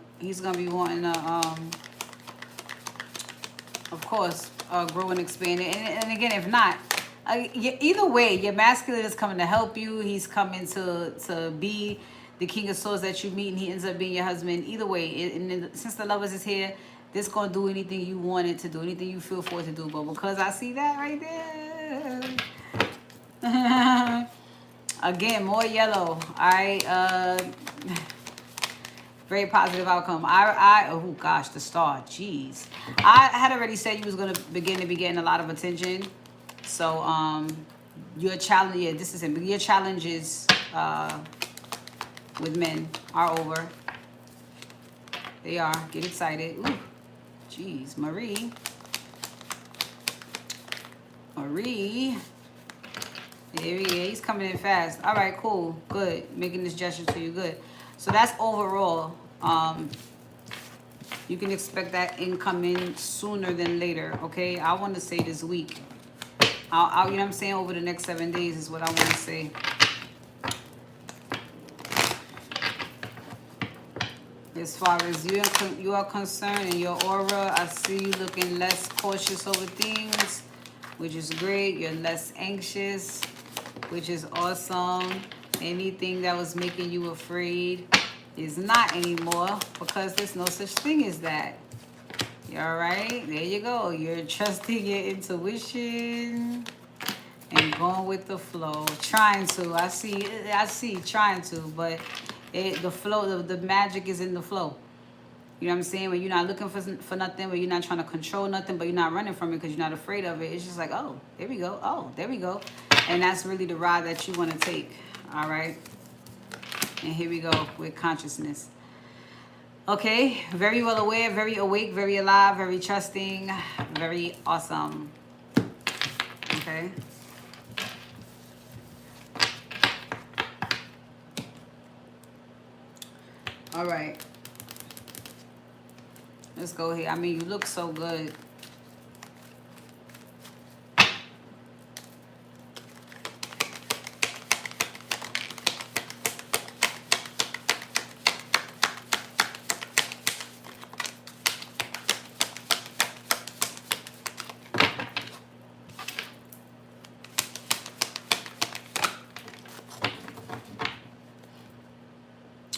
of course, grow and expand. And again, if not, either way, your masculine is coming to help you. He's coming to be the king of swords that you meet, and he ends up being your husband. Either way, since the lovers is here, this gonna do anything you want it to do, anything you feel for it to do. But because I see that right there, again, more yellow. Very positive outcome. Oh gosh, the star. Jeez, I had already said you was gonna begin to be getting a lot of attention. So your challenge, yeah, this is him. Your challenges with men are over. They are. Get excited. Ooh, jeez, Marie. There he is. He's coming in fast. All right, cool, good. Making this gesture to you, good. So that's overall. You can expect that income in sooner than later. Okay, I want to say this week. You know what I'm saying? Over the next 7 days is what I want to say. As far as you are concerned and your aura, I see you looking less cautious over things, which is great. You're less anxious, which is awesome. Anything that was making you afraid is not anymore, because there's no such thing as that. You all right? There you go. You're trusting your intuition and going with the flow. Trying to. I see trying to, but the flow, the magic is in the flow. You know what I'm saying? When you're not looking for nothing, when you're not trying to control nothing, but you're not running from it because you're not afraid of it. It's just like, oh, there we go. Oh, there we go. And that's really the ride that you want to take. All right? And here we go with consciousness. Okay, very well aware, very awake, very alive, very trusting, very awesome. Okay. All right. Let's go here. I mean, you look so good.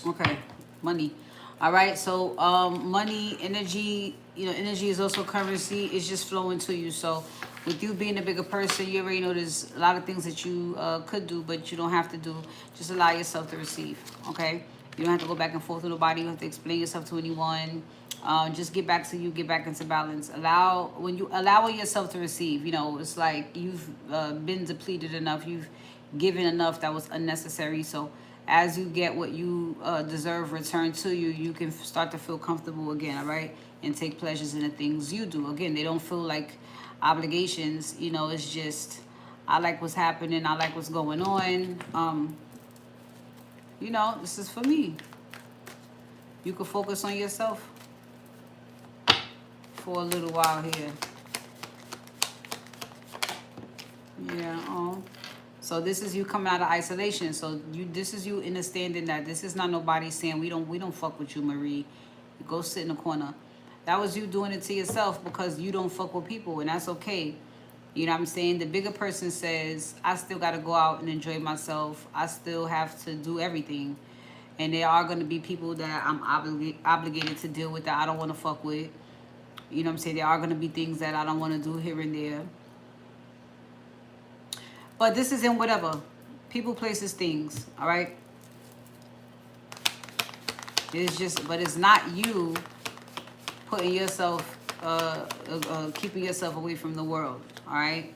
Okay, money. All right, so money, energy, energy is also currency. It's just flowing to you. So with you being a bigger person, you already know there's a lot of things that you could do, but you don't have to do. Just allow yourself to receive, okay? You don't have to go back and forth with nobody. You don't have to explain yourself to anyone. Just get back to you, get back into balance. When you allow yourself to receive, it's like you've been depleted enough. You've given enough that was unnecessary. So as you get what you deserve returned to you, you can start to feel comfortable again, all right? And take pleasures in the things you do. Again, they don't feel like obligations. It's just, I like what's happening. I like what's going on. This is for me. You can focus on yourself for a little while here. Yeah, So this is you coming out of isolation. So this is you understanding that this is not nobody saying we don't fuck with you, Marie. Go sit in the corner. That was you doing it to yourself because you don't fuck with people, and that's okay. You know what I'm saying? The bigger person says, I still got to go out and enjoy myself. I still have to do everything. And there are going to be people that I'm obligated to deal with that I don't want to fuck with. You know what I'm saying? There are going to be things that I don't want to do here and there. But this is in whatever. People, places, things. All right? But it's not you putting yourself, keeping yourself away from the world. All right?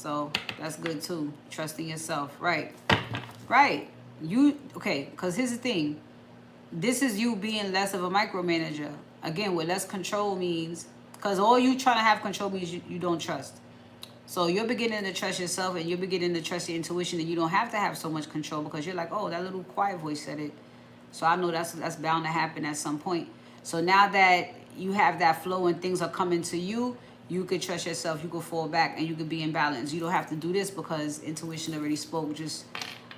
So that's good too. Trusting yourself. Right. Right. Okay, because here's the thing. This is you being less of a micromanager. Again, what less control means, because all you trying to have control means you don't trust. So you're beginning to trust yourself, and you're beginning to trust your intuition, and you don't have to have so much control, because you're like, oh, that little quiet voice said it. So I know that's bound to happen at some point. So now that you have that flow and things are coming to you, you could trust yourself, you could fall back, and you could be in balance. You don't have to do this because intuition already spoke.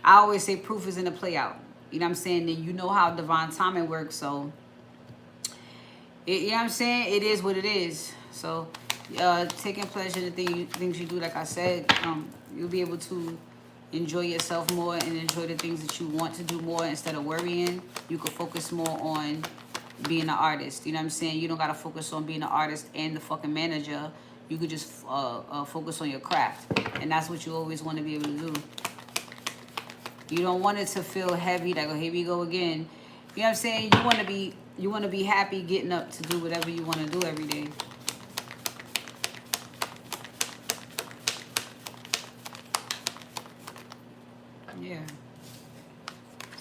I always say proof is in the play out. You know what I'm saying? And you know how divine timing works. So, you know what I'm saying? It is what it is. So, taking pleasure in the things you do, like I said, you'll be able to enjoy yourself more and enjoy the things that you want to do more instead of worrying. You can focus more on being an artist. You know what I'm saying? You don't got to focus on being an artist and the fucking manager. You could just focus on your craft. And that's what you always want to be able to do. You don't want it to feel heavy, like, oh, here we go again. You know what I'm saying? You want to be happy getting up to do whatever you want to do every day. Yeah.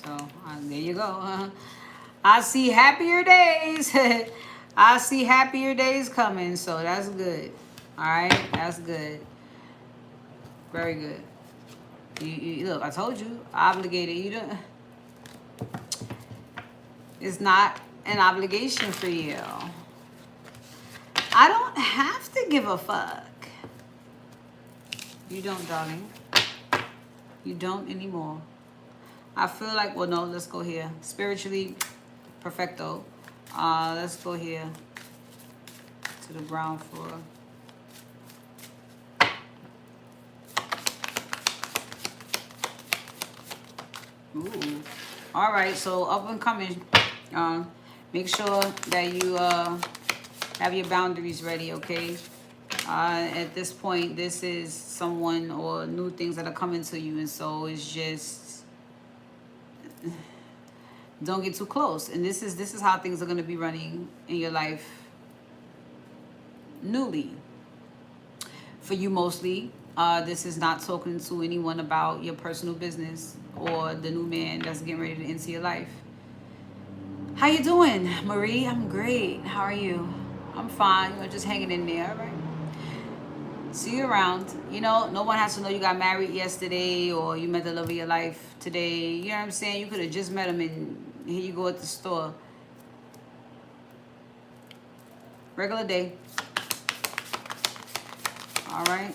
So, there you go. I see happier days. I see happier days coming, so that's good. All right? That's good. Very good. You look, I told you, obligated. You don't. It's not an obligation for you. I don't have to give a fuck. You don't, darling. You don't anymore. I feel like, well, no, let's go here. Spiritually, perfecto. Let's go here to the ground floor. Ooh. All right, so up and coming. Make sure that you have your boundaries ready, okay? At this point, this is someone or new things that are coming to you, and so it's just don't get too close. And this is how things are going to be running in your life newly. For you mostly, this is not talking to anyone about your personal business or the new man that's getting ready to enter your life. How you doing, Marie? I'm great. How are you? I'm fine. You're just hanging in there, all right? See you around. You know, no one has to know you got married yesterday or you met the love of your life today. You know what I'm saying? You could have just met him and here you go at the store. Regular day. All right.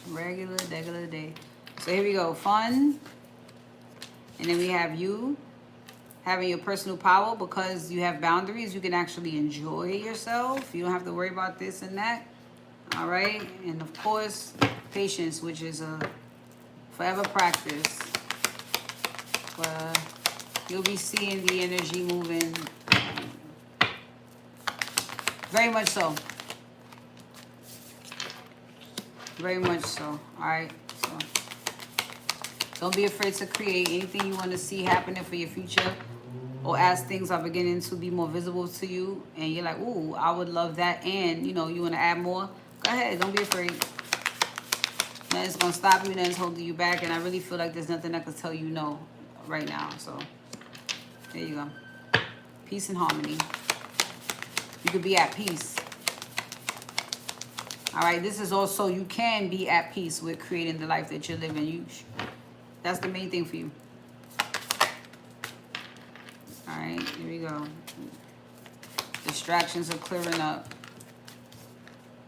Regular day. So here we go. Fun. And then we have you having your personal power because you have boundaries. You can actually enjoy yourself. You don't have to worry about this and that. All right. And of course, patience, which is a forever practice. But you'll be seeing the energy moving. Very much so. Very much so. All right. So don't be afraid to create anything you want to see happening for your future, or as things are beginning to be more visible to you and you're like, ooh, I would love that, and you know you want to add more, go ahead. Don't be afraid. Nothing's gonna stop you, nothing's holding you back, and I really feel like there's nothing that can tell you no right now. So there you go. Peace and harmony. You could be at peace. All right, this is also, you can be at peace with creating the life that you're living. That's the main thing for you. All right, here we go. Distractions are clearing up.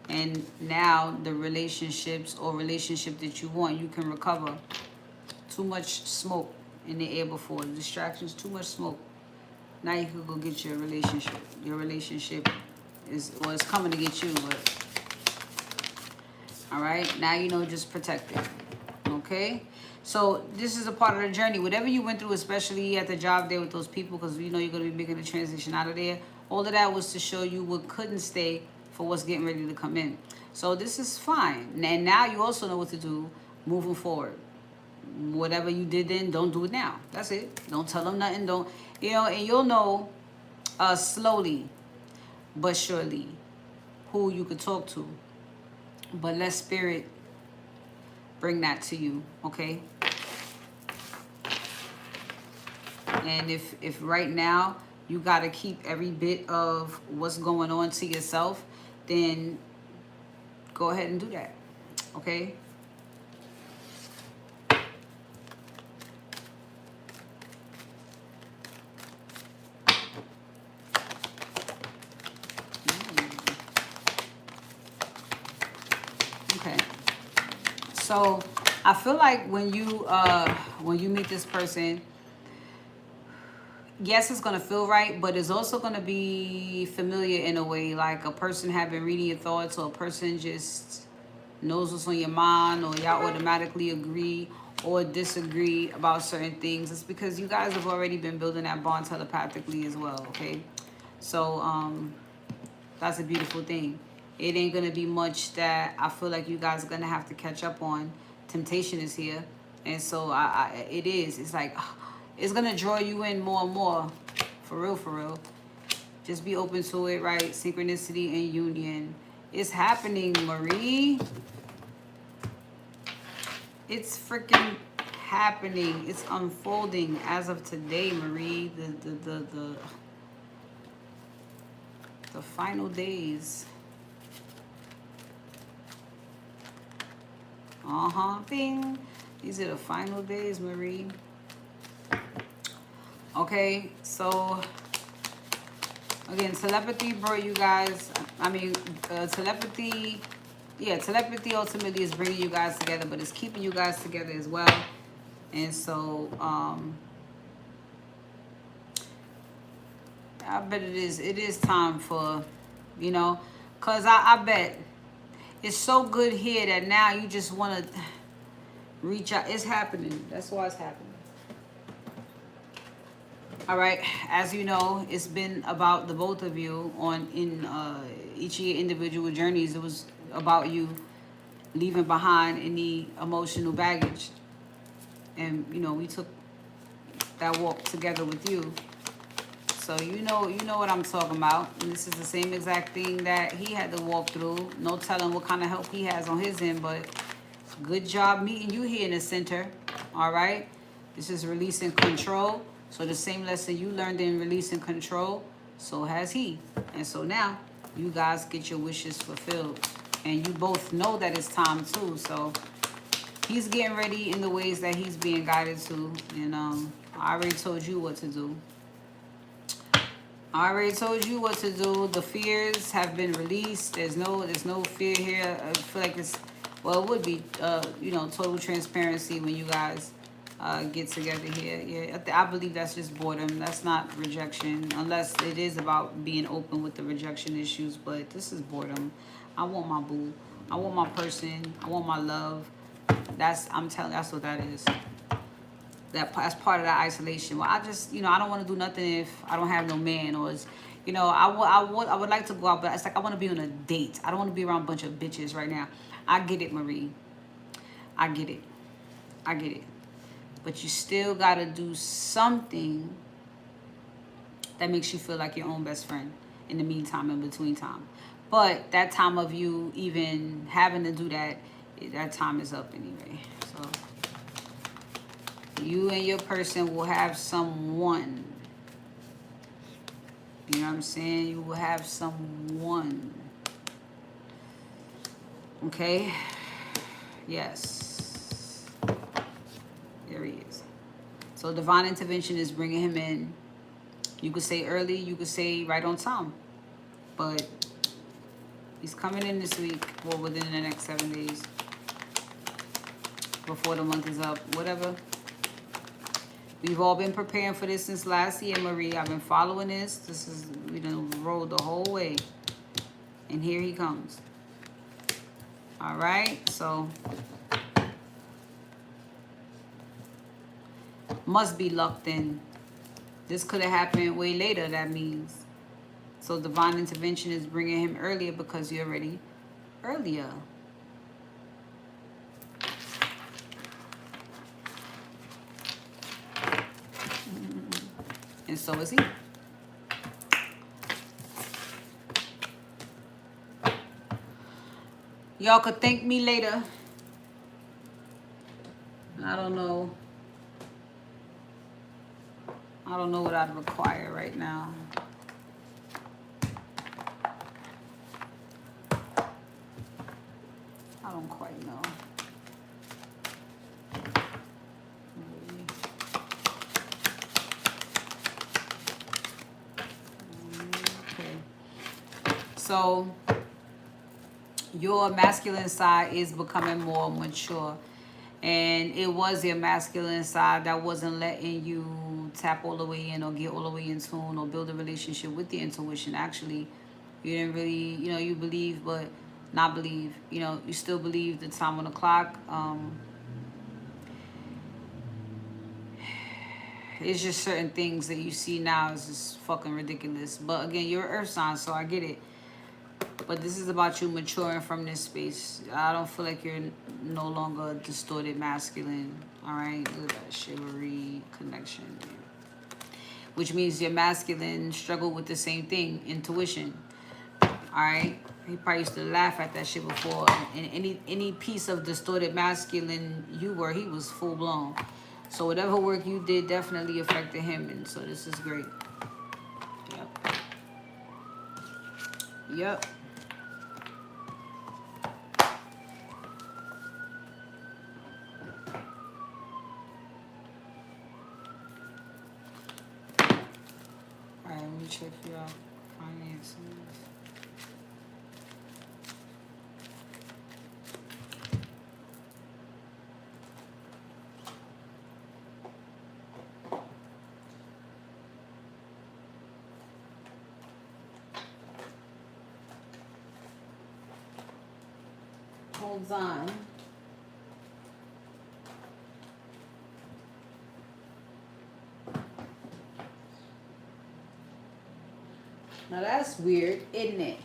And now the relationships or relationship that you want, you can recover. Too much smoke in the air before. Distractions, too much smoke. Now you can go get your relationship. Your relationship is coming to get you, but all right, now you know, just protect it. Okay, so this is a part of the journey. Whatever you went through, especially at the job there with those people, because you know you're going to be making a transition out of there. All of that was to show you what couldn't stay for what's getting ready to come in. So this is fine. And now you also know what to do moving forward. Whatever you did then, don't do it now. That's it. Don't tell them nothing. Don't, you know, and you'll know slowly but surely who you could talk to But let spirit bring that to you, okay? And if right now you got to keep every bit of what's going on to yourself, then go ahead and do that, okay? Okay. So I feel like when you meet this person, yes, it's gonna feel right, but it's also gonna be familiar in a way, like a person have been reading your thoughts, or a person just knows what's on your mind, or y'all automatically agree or disagree about certain things. It's because you guys have already been building that bond telepathically as well, okay? So that's a beautiful thing. It ain't gonna be much that I feel like you guys are gonna have to catch up on. Temptation is here, and so it is. It's like it's gonna draw you in more and more, for real, for real. Just be open to it, right? Synchronicity and union. It's happening, Marie. It's freaking happening. It's unfolding as of today, Marie. The final days. Bing. These are the final days, Marie. Okay, so again, telepathy brought you guys. I mean, telepathy. Yeah, telepathy ultimately is bringing you guys together, but it's keeping you guys together as well. And so, I bet it is. It is time for, cause I bet it's so good here that now you just want to reach out. It's happening. That's why it's happening. All right. As you know, it's been about the both of you in each of your individual journeys. It was about you leaving behind any emotional baggage, and we took that walk together with you. So you know what I'm talking about. And this is the same exact thing that he had to walk through. No telling what kind of help he has on his end, but good job meeting you here in the center. All right. This is releasing control. So the same lesson you learned in releasing control, so has he. And so now you guys get your wishes fulfilled. And you both know that it's time too. So he's getting ready in the ways that he's being guided to. And I already told you what to do. I already told you what to do. The fears have been released. There's no fear here. I feel like it would be, total transparency when you guys get together here. Yeah, I believe that's just boredom. That's not rejection, unless it is about being open with the rejection issues. But this is boredom. I want my boo. I want my person. I want my love. I'm telling. That's what that is. That's part of that isolation. Well, I just, I don't want to do nothing if I don't have no man, or it's, I would like to go out, but it's like I want to be on a date. I don't want to be around a bunch of bitches right now. I get it, Marie. I get it. I get it. But you still got to do something that makes you feel like your own best friend in the meantime, in between time. But that time of you even having to do that time is up anyway. So you and your person will have someone. You know what I'm saying? You will have someone. Okay? Yes. There he is. So divine intervention is bringing him in. You could say early, you could say right on time. But he's coming in this week, or within the next 7 days. Before the month is up, whatever. We've all been preparing for this since last year, Marie. I've been following this. We done rolled the whole way. And here he comes. All right, so must be luck then. This could have happened way later, that means. So divine intervention is bringing him earlier because you're already earlier. And so is he. Y'all could thank me later. I don't know. I don't know what I'd require right now. I don't quite know. Okay. So your masculine side is becoming more mature. And it was your masculine side that wasn't letting you tap all the way in or get all the way in tune or build a relationship with the intuition. Actually, you didn't really, you believe, but not believe. You still believe the time on the clock. It's just certain things that you see now is just fucking ridiculous. But again, you're an earth sign, so I get it. But this is about you maturing from this space. I don't feel like you're no longer distorted masculine. All right, look at that chivalry connection. Which means your masculine struggled with the same thing, intuition. All right, he probably used to laugh at that shit before. And any piece of distorted masculine you were, he was full blown. So whatever work you did definitely affected him, and so this is great. Yep. Yep. Alright, let me check your finances. Hold on. Now that's weird, isn't it?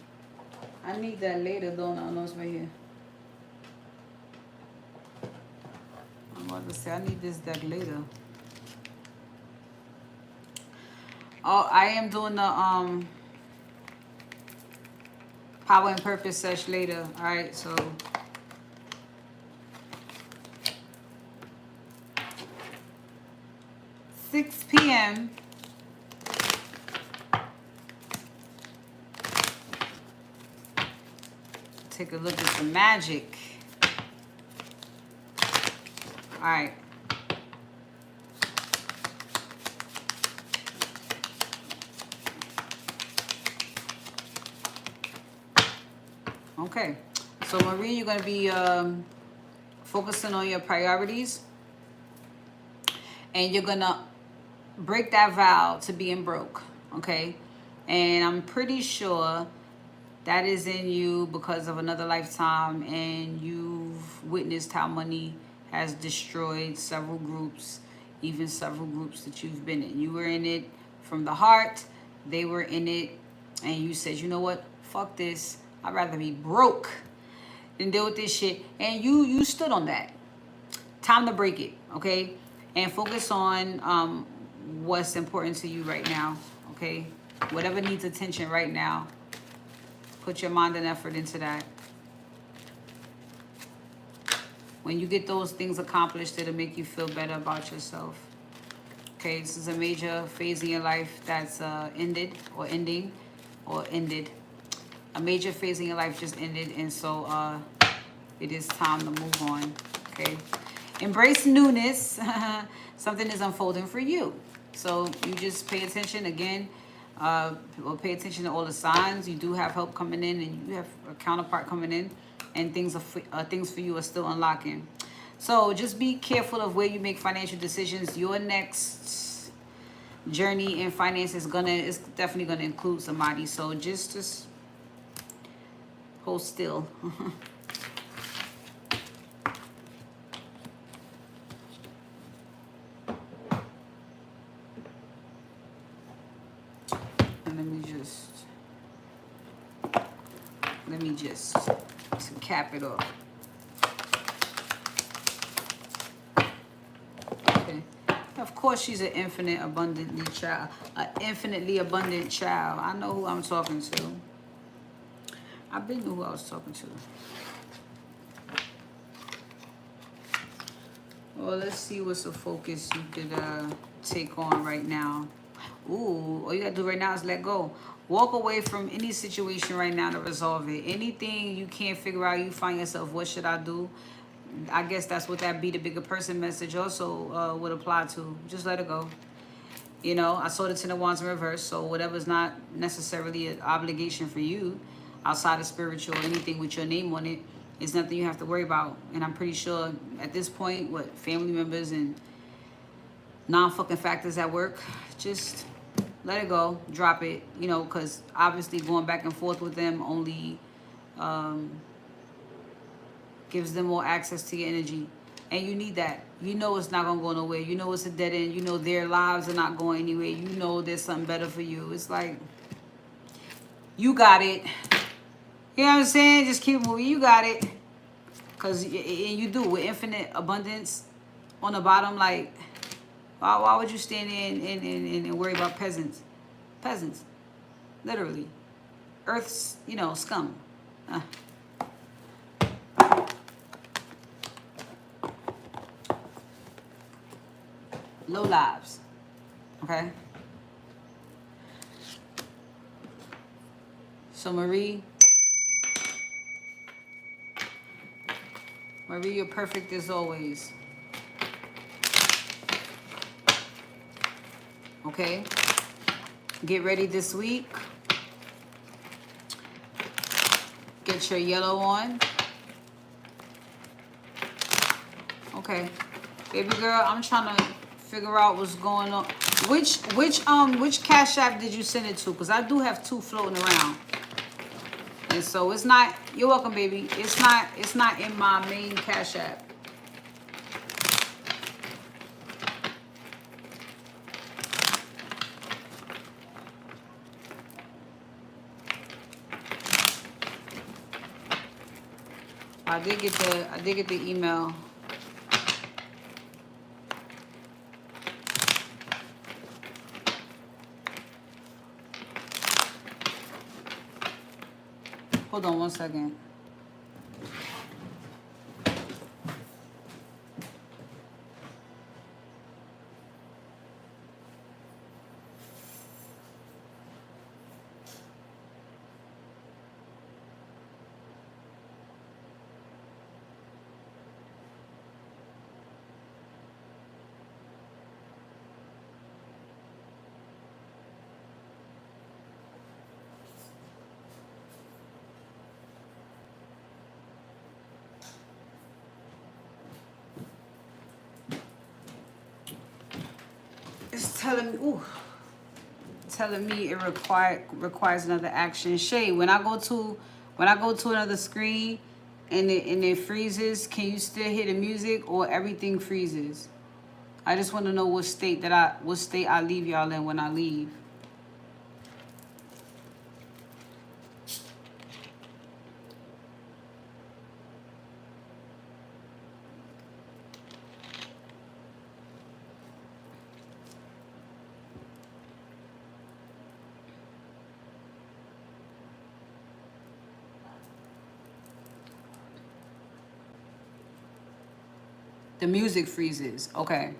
I need that later, don't I? No, it's right here. I'm about to say I need this deck later. Oh, I am doing the power and purpose sesh later. All right, so 6 p.m. Take a look at the magic. All right. Okay. So Marie, you're going to be focusing on your priorities. And you're going to break that vow to being broke. Okay. And I'm pretty sure that is in you because of another lifetime, and you've witnessed how money has destroyed several groups, even several groups that you've been in. You were in it from the heart, they were in it, and you said, you know what, fuck this, I'd rather be broke than deal with this shit. And you stood on that. Time to break it, okay? And focus on what's important to you right now, okay? Whatever needs attention right now. Put your mind and effort into that. When you get those things accomplished, it'll make you feel better about yourself. Okay, this is a major phase in your life that's ended. A major phase in your life just ended, and so it is time to move on. Okay, embrace newness. Something is unfolding for you. So you just pay attention again. Or pay attention to all the signs. You do have help coming in, and you have a counterpart coming in, and things for you are still unlocking. So just be careful of where you make financial decisions. Your next journey in finance is definitely gonna include somebody. So just hold still. Let me just to cap it off. Okay. Of course, she's an infinitely abundant child. I know who I'm talking to. I been knew who I was talking to. Well, let's see what's the focus you could take on right now. Ooh, all you gotta do right now is let go. Walk away from any situation right now to resolve it. Anything you can't figure out, you find yourself, what should I do? I guess that's what that be the bigger person message also would apply to. Just let it go. You know, I saw the Ten of Wands in reverse, so whatever's not necessarily an obligation for you outside of spiritual, anything with your name on it, is nothing you have to worry about. And I'm pretty sure at this point, what, family members and non-fucking factors at work, just let it go, drop it, you know, because obviously going back and forth with them only gives them more access to your energy. And you need that. You know it's not going to go nowhere. You know it's a dead end. You know their lives are not going anywhere. You know there's something better for you. It's like, you got it. You know what I'm saying? Just keep moving. You got it. Because you do. With infinite abundance on the bottom, like, why would you stand in and worry about peasants? Peasants. Literally. Earth's, you know, scum. Low lives. Okay? So Marie, you're perfect as always. Okay? Get ready this week. Get your yellow on. Okay. Baby girl, I'm trying to figure out what's going on. Which Cash App did you send it to? Because I do have two floating around. And so it's not, you're welcome, baby. It's not in my main Cash App. I did get the email. Hold on one second. It's telling me it requires another action. Shay, when I go to another screen and it freezes, can you still hear the music or everything freezes? I just want to know what state I leave y'all in when I leave. The music freezes. Okay.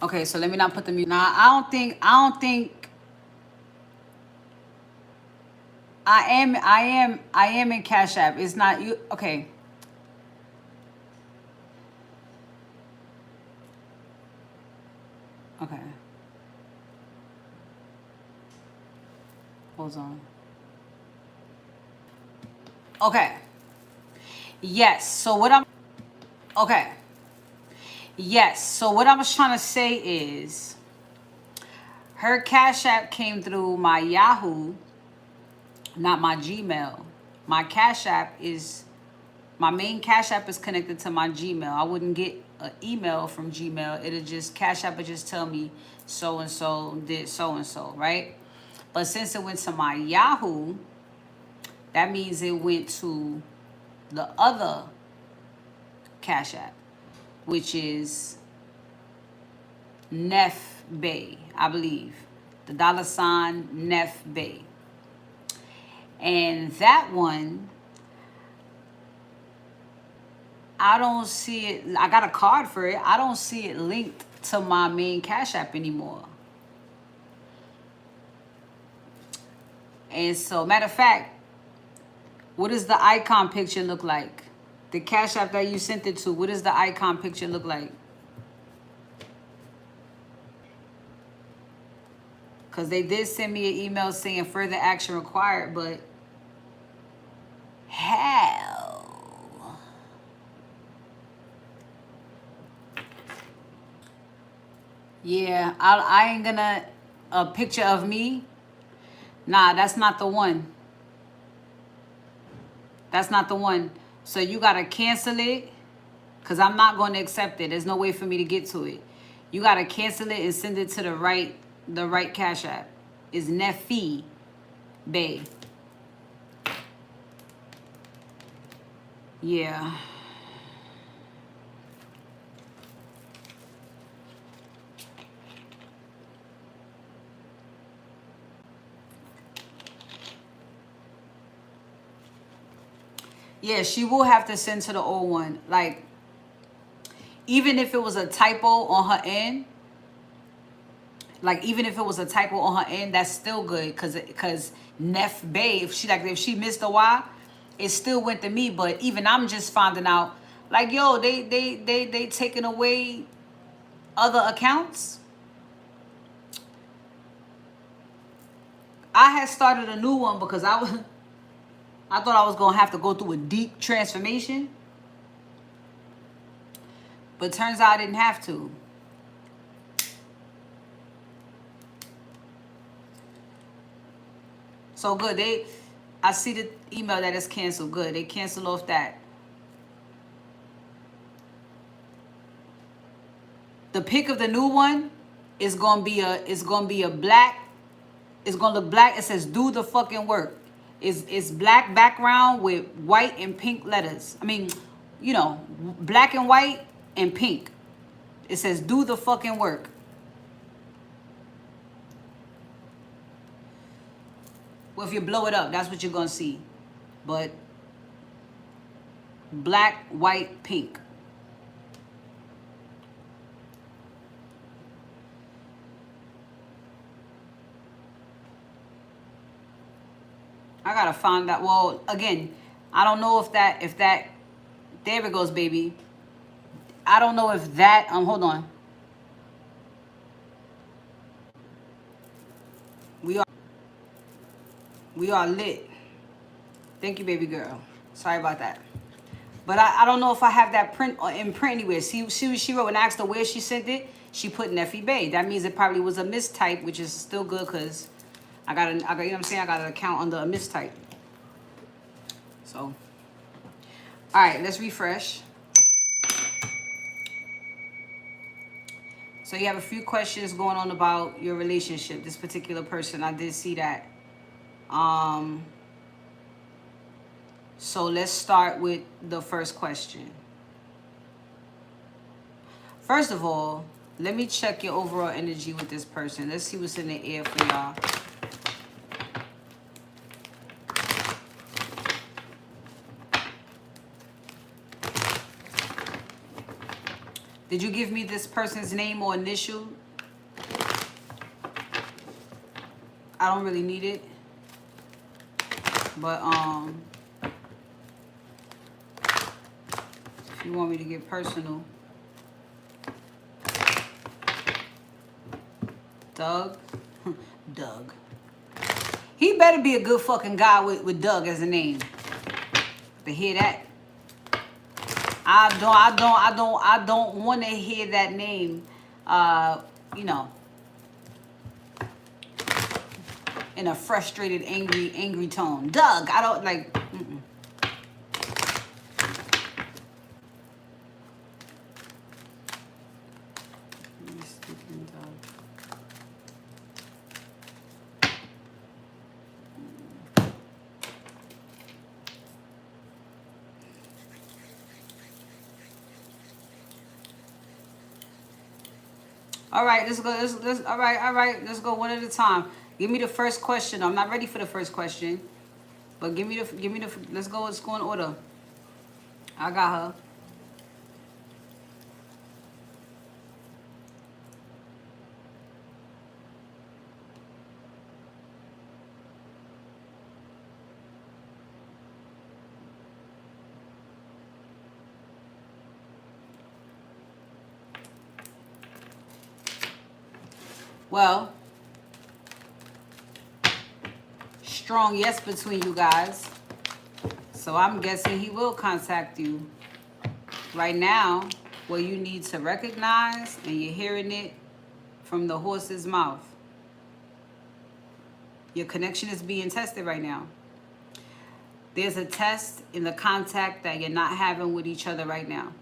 Okay, so let me not put the music. Now, I don't think I am in Cash App. It's not you. Okay. Okay. Hold on. Okay. Yes. So what I'm okay. Yes. So what I was trying to say is her Cash App came through my Yahoo, not my Gmail. My main Cash App is connected to my Gmail. I wouldn't get an email from Gmail. It'll just, Cash App would just tell me so-and-so did so-and-so, right? But since it went to my Yahoo, that means it went to the other Cash App, which is Neff Bay, I believe. The $ Neff Bay. And that one, I don't see it. I got a card for it. I don't see it linked to my main Cash App anymore. And so, matter of fact, what does the icon picture look like? The Cash App that you sent it to, what does the icon picture look like? Because they did send me an email saying further action required, but hell. Yeah, I ain't gonna, a picture of me. Nah, that's not the one. That's not the one. So you gotta cancel it, because I'm not going to accept it. There's no way for me to get to it. You gotta cancel it and send it to the right Cash App. It's Nefi Bay. Yeah. Yeah, she will have to send to the old one. Like, even if it was a typo on her end, that's still good, cause Nef Bay, if she missed a Y, it still went to me. But even I'm just finding out, like, yo, they taking away other accounts. I had started a new one because I thought I was gonna have to go through a deep transformation, but turns out I didn't have to. So good. I see the email that is canceled. Good. They canceled off that. The pic of the new one is gonna be a black. It's gonna look black. It says "Do the fucking work." It's black background with white and pink letters. I mean, black and white and pink. It says "Do the fucking work." Well, if you blow it up, that's what you're gonna see. But black, white, pink. I gotta find that. Well, again, I don't know if that there it goes, baby. I don't know if that hold on. We are lit. Thank you, baby girl. Sorry about that. But I don't know if I have that print in print anywhere. See, she wrote and asked her where she sent it. She put Neffy Bay. That means it probably was a mistype, which is still good because I got you know what I'm saying? I got an account under a mistype. So, all right, let's refresh. So you have a few questions going on about your relationship. This particular person, I did see that. So let's start with the first question. First of all, let me check your overall energy with this person. Let's see what's in the air for y'all. Did you give me this person's name or initial? I don't really need it. But if you want me to get personal. Doug. Doug. He better be a good fucking guy with Doug as a name. To hear that. I don't want to hear that name, in a frustrated, angry tone. Doug, I don't like. All right, let's go. Let's all right. Let's go one at a time. Give me the first question. I'm not ready for the first question, but give me the. Let's go. Let's go in order. I got her. Well, strong yes between you guys. So I'm guessing he will contact you. Right now, what you need to recognize, and you're hearing it from the horse's mouth, your connection is being tested right now. There's a test in the contact that you're not having with each other right now.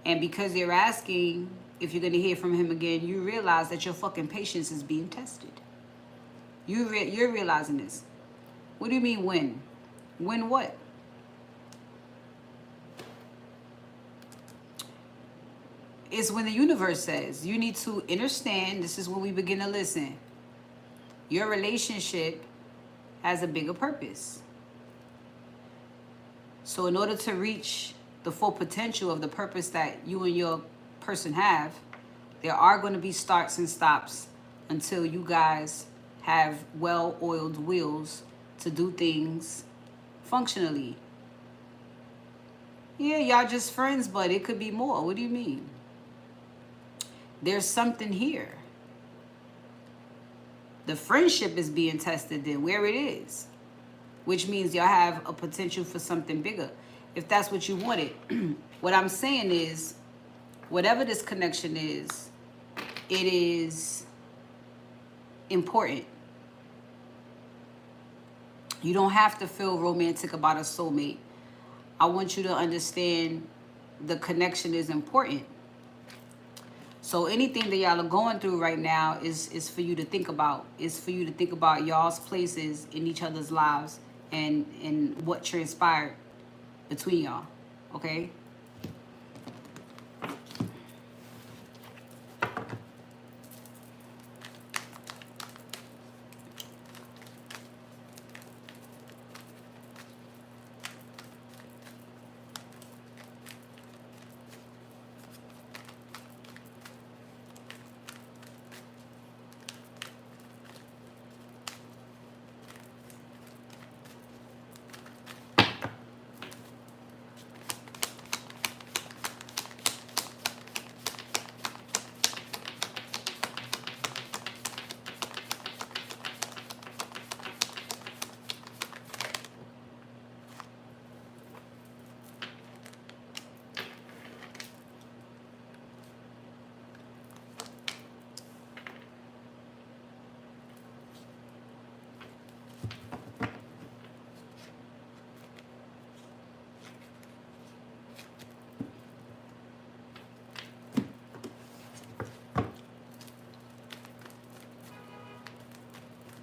And because you're asking if you're going to hear from him again, you realize that your fucking patience is being tested. You're realizing this. What do you mean when? When what? It's when the universe says you need to understand. This is when we begin to listen. Your relationship has a bigger purpose. So in order to reach the full potential of the purpose that you and your person have, there are going to be starts and stops until you guys have well-oiled wheels to do things functionally. Yeah, y'all just friends, but it could be more. What do you mean? There's something here. The friendship is being tested then, where it is, which means y'all have a potential for something bigger, if that's what you wanted. What I'm saying is, whatever this connection is, it is important. You don't have to feel romantic about a soulmate. I want you to understand the connection is important. So anything that y'all are going through right now is for you to think about. Is for you to think about y'all's places in each other's lives and what transpired between y'all. Okay?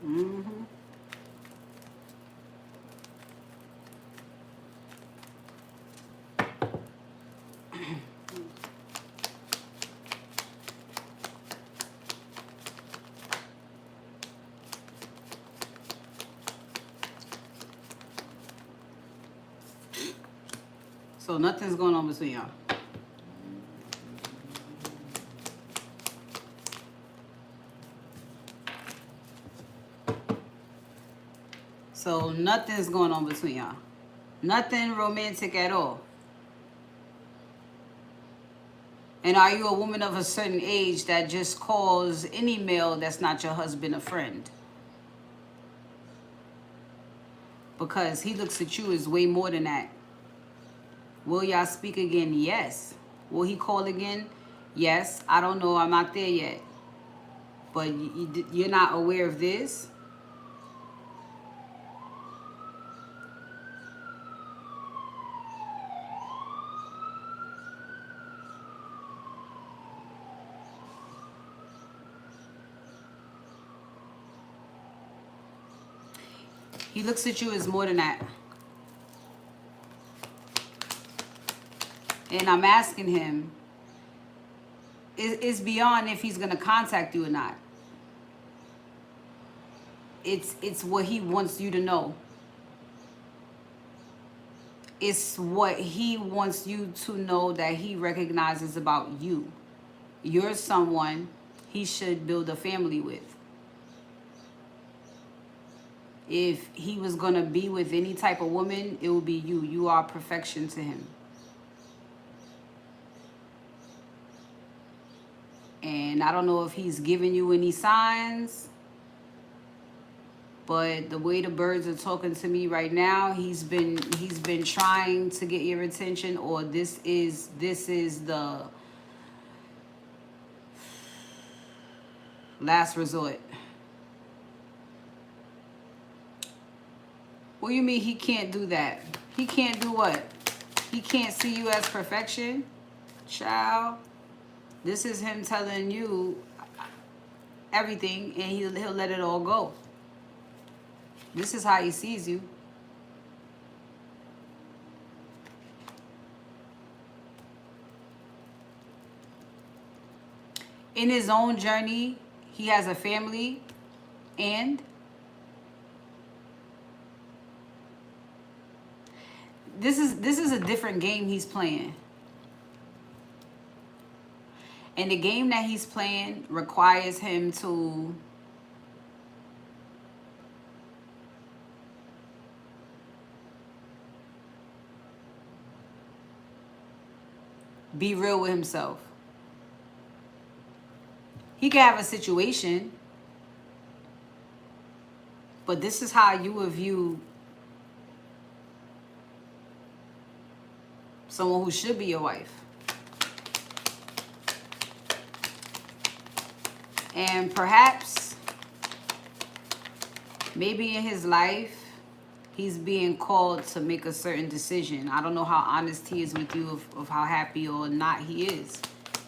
Mm-hmm. So nothing's going on between y'all. So nothing's going on between y'all. Nothing romantic at all. And are you a woman of a certain age that just calls any male that's not your husband a friend? Because he looks at you as way more than that. Will y'all speak again? Yes. Will he call again? Yes. I don't know. I'm not there yet. But you're not aware of this? He looks at you as more than that. And I'm asking him, it's beyond if he's going to contact you or not. It's what he wants you to know. It's what he wants you to know that he recognizes about you. You're someone he should build a family with. If he was going to be with any type of woman, it would be you. You are perfection to him. And I don't know if he's giving you any signs, but the way the birds are talking to me right now, he's been trying to get your attention, or this is the last resort. What do you mean he can't do that? He can't do what? He can't see you as perfection? Child, this is him telling you everything, and he'll let it all go. This is how he sees you. In his own journey, he has a family, and this is a different game he's playing. And the game that he's playing requires him to be real with himself. He can have a situation, but this is how you would view someone who should be your wife. And perhaps, maybe in his life, he's being called to make a certain decision. I don't know how honest he is with you of how happy or not he is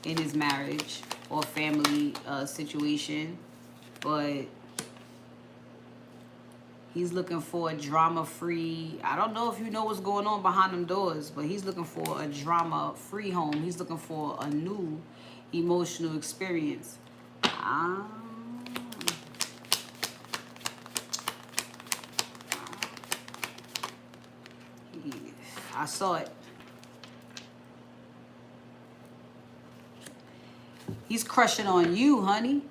in his marriage or family situation. But he's looking for a drama-free, I don't know if you know what's going on behind them doors, but he's looking for a drama-free home. He's looking for a new emotional experience. I saw it. He's crushing on you, honey.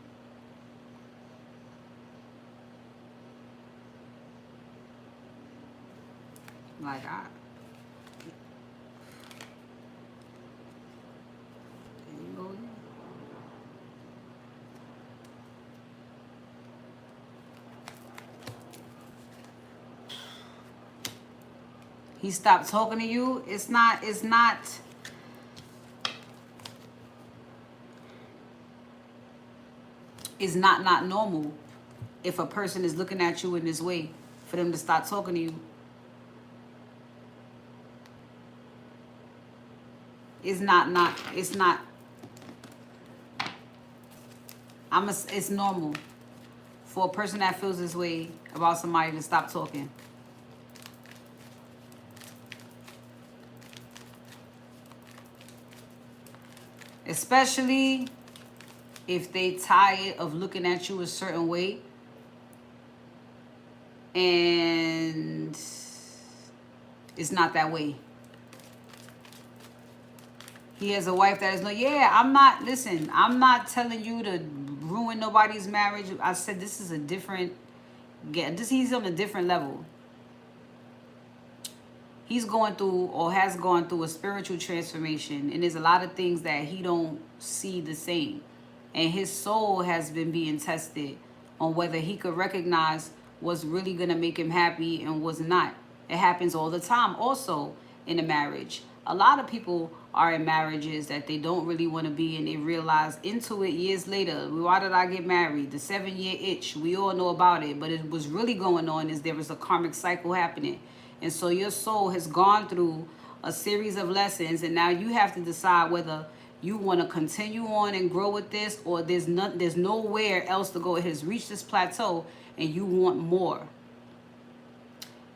Like, there you go. He stopped talking to you. It's not normal if a person is looking at you in this way for them to stop talking to you. It's normal for a person that feels this way about somebody to stop talking. Especially if they tired of looking at you a certain way and it's not that way. He has a wife that is I'm not telling you to ruin nobody's marriage. I said this is a different, he's on a different level. He's going through or has gone through a spiritual transformation, and there's a lot of things that he don't see the same. And his soul has been being tested on whether he could recognize what's really going to make him happy and what's not. It happens all the time also in a marriage. A lot of people are in marriages that they don't really want to be in. They realize into it years later. Why did I get married? The 7-year itch. We all know about it. But it was really going on is there was a karmic cycle happening. And so your soul has gone through a series of lessons, and now you have to decide whether you want to continue on and grow with this, or there's nowhere else to go. It has reached this plateau and you want more.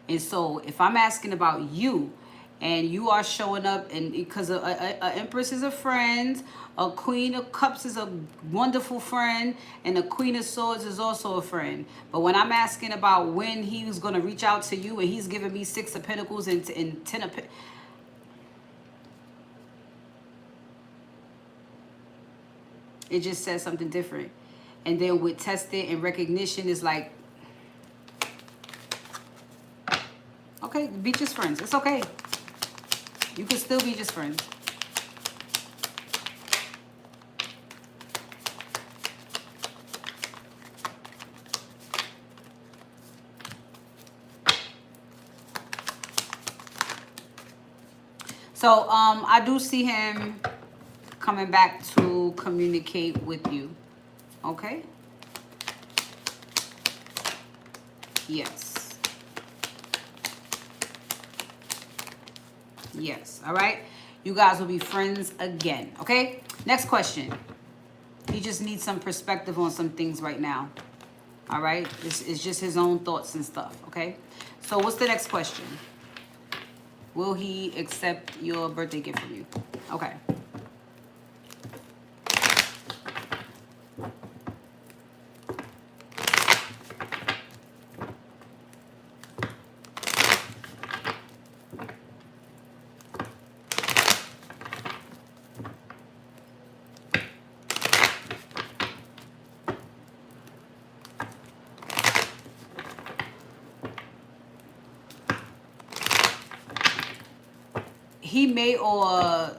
And so if I'm asking about you, and you are showing up, and because a Empress is a friend, a Queen of Cups is a wonderful friend, and a Queen of Swords is also a friend. But when I'm asking about when he was going to reach out to you, and he's giving me 6 of Pentacles and 10 of Pentacles, it just says something different. And then with tested and recognition is like, okay, be just friends. It's okay. You can still be just friends. So I do see him coming back to communicate with you. Okay? Yes. Yes. All right? You guys will be friends again. Okay? Next question. He just needs some perspective on some things right now. All right? It's just his own thoughts and stuff. Okay? So what's the next question? Will he accept your birthday gift from you? Okay. He may, or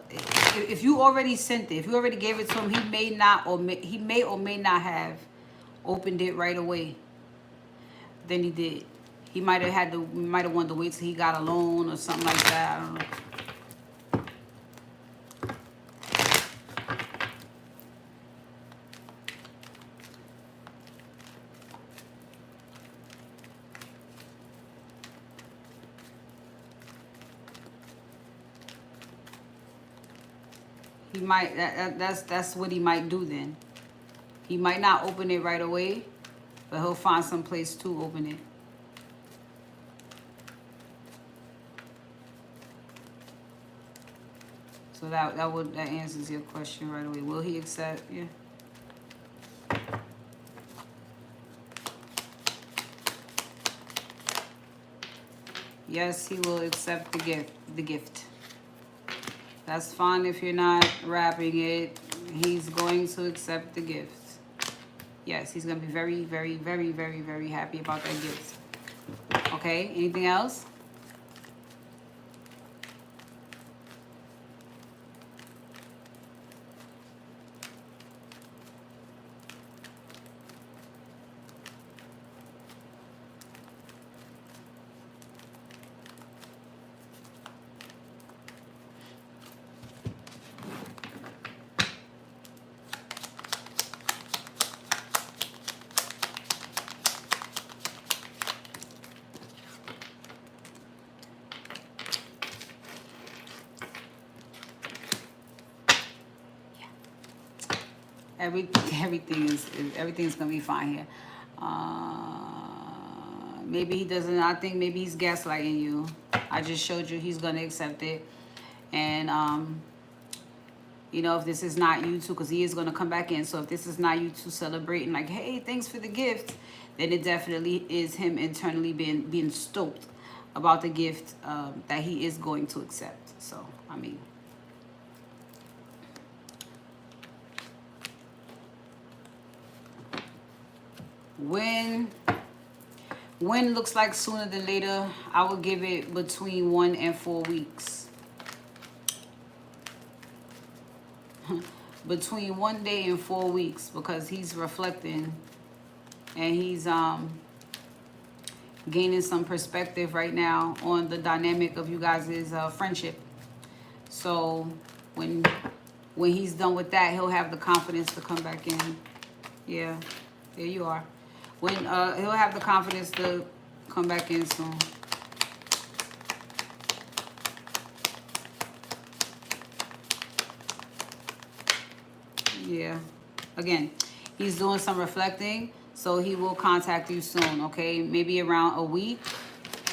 if you already sent it, if you already gave it to him, he may not, he may or may not have opened it right away. Then he did. He might have wanted to wait till he got a loan or something like that. I don't know. He might, that's what he might do then. He might not open it right away, but he'll find some place to open it. So that answers your question right away. Will he accept? Yeah. Yes, he will accept the gift. That's fine if you're not wrapping it. He's going to accept the gift. Yes, he's going to be very, very, very, very, very happy about that gift. Okay, anything else? Everything's gonna be fine here. Maybe he doesn't. I think maybe he's gaslighting you. I just showed you he's gonna accept it, and you know, if this is not you two, because he is gonna come back in. So if this is not you two celebrating, like, hey, thanks for the gift, then it definitely is him internally being stoked about the gift that he is going to accept. So I mean. When looks like sooner than later, I will give it between 1 and 4 weeks. Between 1 day and 4 weeks, because he's reflecting and he's gaining some perspective right now on the dynamic of you guys' friendship. So when he's done with that, he'll have the confidence to come back in. Yeah, there you are. When he'll have the confidence to come back in soon. Yeah. Again, he's doing some reflecting, so he will contact you soon, okay? Maybe around a week.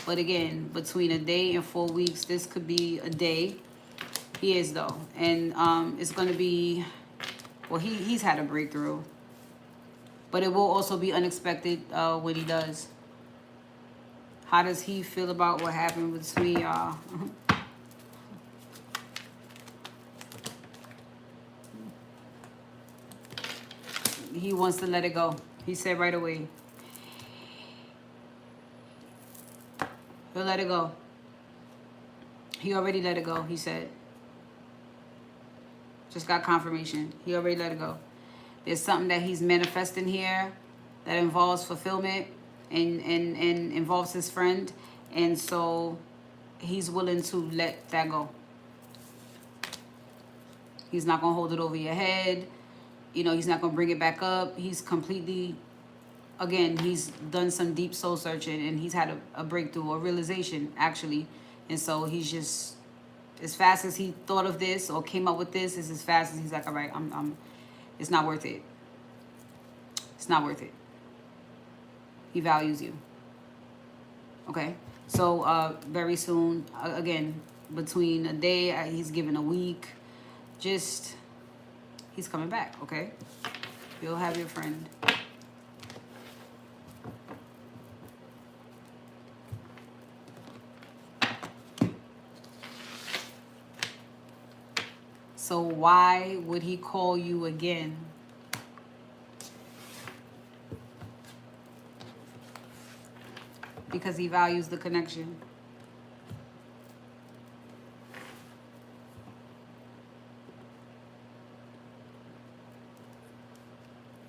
But again, between a day and 4 weeks, this could be a day. He is, though. And it's going to be, well, he's had a breakthrough. But it will also be unexpected when he does. How does he feel about what happened between y'all? He wants to let it go. He said right away. He'll let it go. He already let it go, he said. Just got confirmation. He already let it go. There's something that he's manifesting here that involves fulfillment and involves his friend. And so he's willing to let that go. He's not going to hold it over your head. You know, he's not going to bring it back up. He's completely, again, he's done some deep soul searching, and he's had a breakthrough, a realization, actually. And so he's just, as fast as he thought of this or came up with this, is as fast as he's like, all right, it's not worth it. It's not worth it. He values you. Okay? So very soon, again, between a day, he's given a week, just, he's coming back, okay? You'll have your friend. So why would he call you again? Because he values the connection.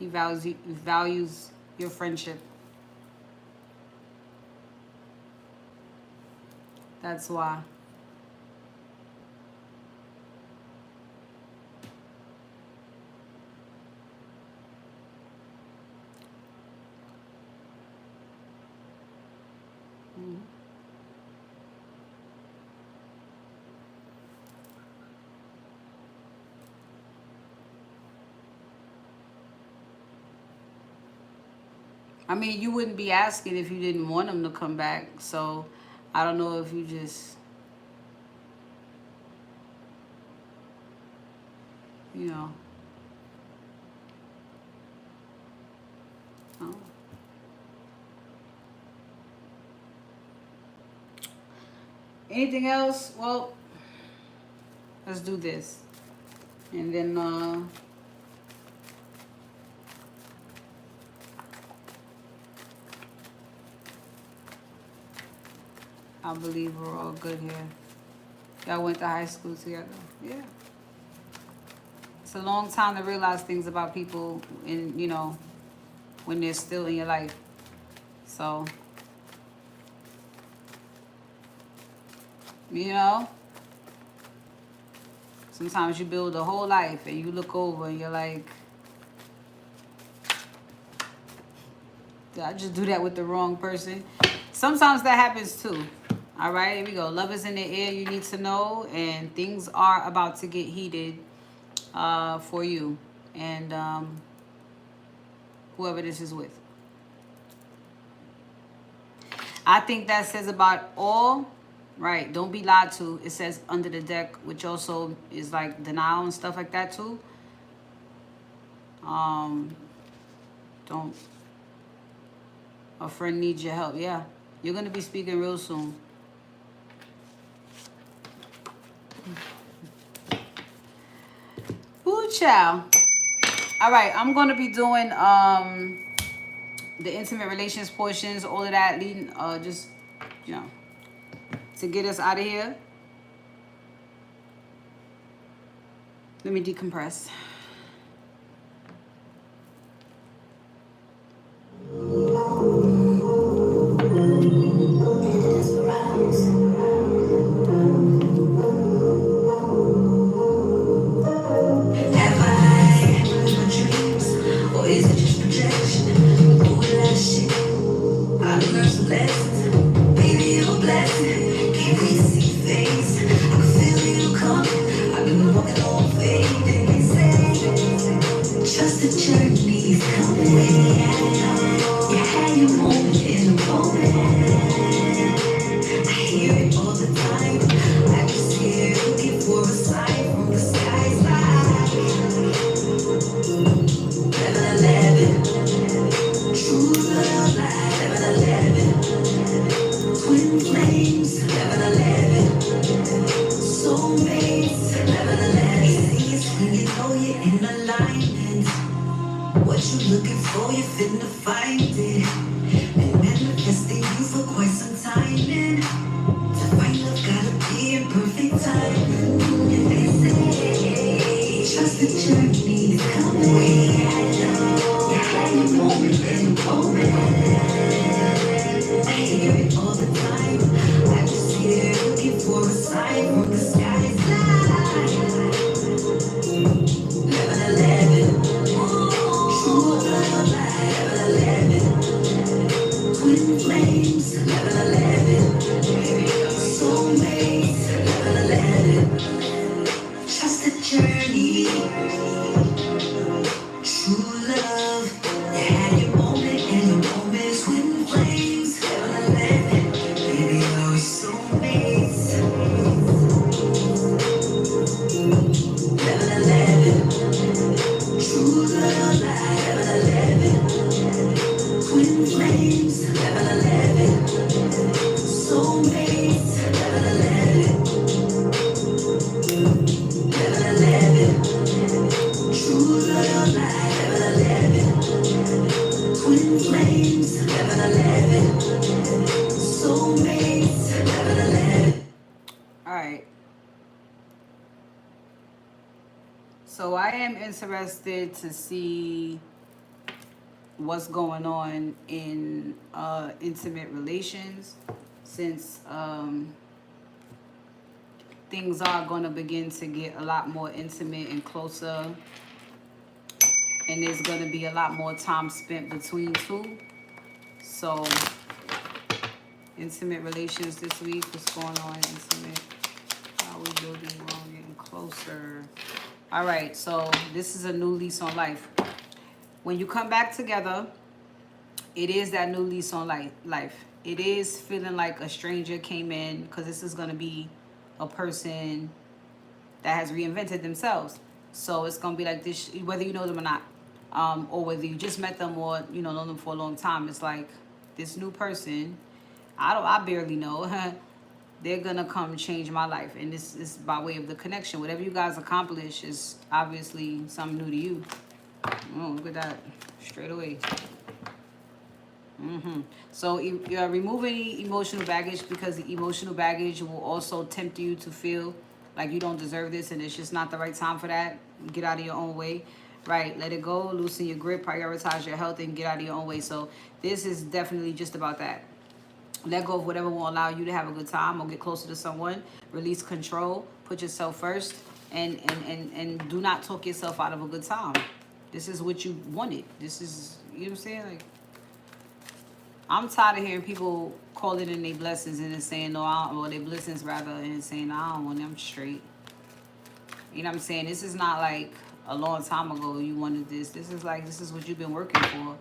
He values your friendship. That's why. I mean, you wouldn't be asking if you didn't want him to come back. So I don't know if you just, you know. Oh. Anything else? Well, let's do this. And then I believe we're all good here. Y'all went to high school together. Yeah. It's a long time to realize things about people in, you know, when they're still in your life. So, you know, sometimes you build a whole life and you look over and you're like, did I just do that with the wrong person? Sometimes that happens too. All right, here we go. Love is in the air, you need to know, and things are about to get heated for you and whoever this is with. I think that says about all, right, don't be lied to. It says under the deck, which also is like denial and stuff like that too. Don't, a friend needs your help. Yeah, you're going to be speaking real soon. Ooh, child. All right, I'm going to be doing the intimate relations portions, all of that, leading, just, you know, to get us out of here. Let me decompress. right. So I am interested to see what's going on in intimate relations, since things are going to begin to get a lot more intimate and closer, and there's going to be a lot more time spent between two. So intimate relations this week, what's going on intimate? How are we building wrong, getting closer? All right, so this is a new lease on life. When you come back together, it is that new lease on life. It is feeling like a stranger came in, because this is going to be a person that has reinvented themselves. So it's going to be like this, whether you know them or not, or whether you just met them or know them for a long time. It's like this new person, I barely know. They're gonna come change my life, and this is by way of the connection. Whatever you guys accomplish is obviously something new to you. Oh, look at that, straight away. So you're removing emotional baggage, because the emotional baggage will also tempt you to feel like you don't deserve this, and it's just not the right time for that. Get out of your own way. Right, let it go, loosen your grip, prioritize your health, and get out of your own way. So this is definitely just about that. Let go of whatever won't allow you to have a good time or get closer to someone. Release control. Put yourself first. And do not talk yourself out of a good time. This is what you wanted. This is, you know what I'm saying? Like, I'm tired of hearing people calling in their blessings and then saying, no, I don't, or their blessings rather, and saying, I don't want them straight. You know what I'm saying? This is not like a long time ago you wanted this. This is like, this is what you've been working for.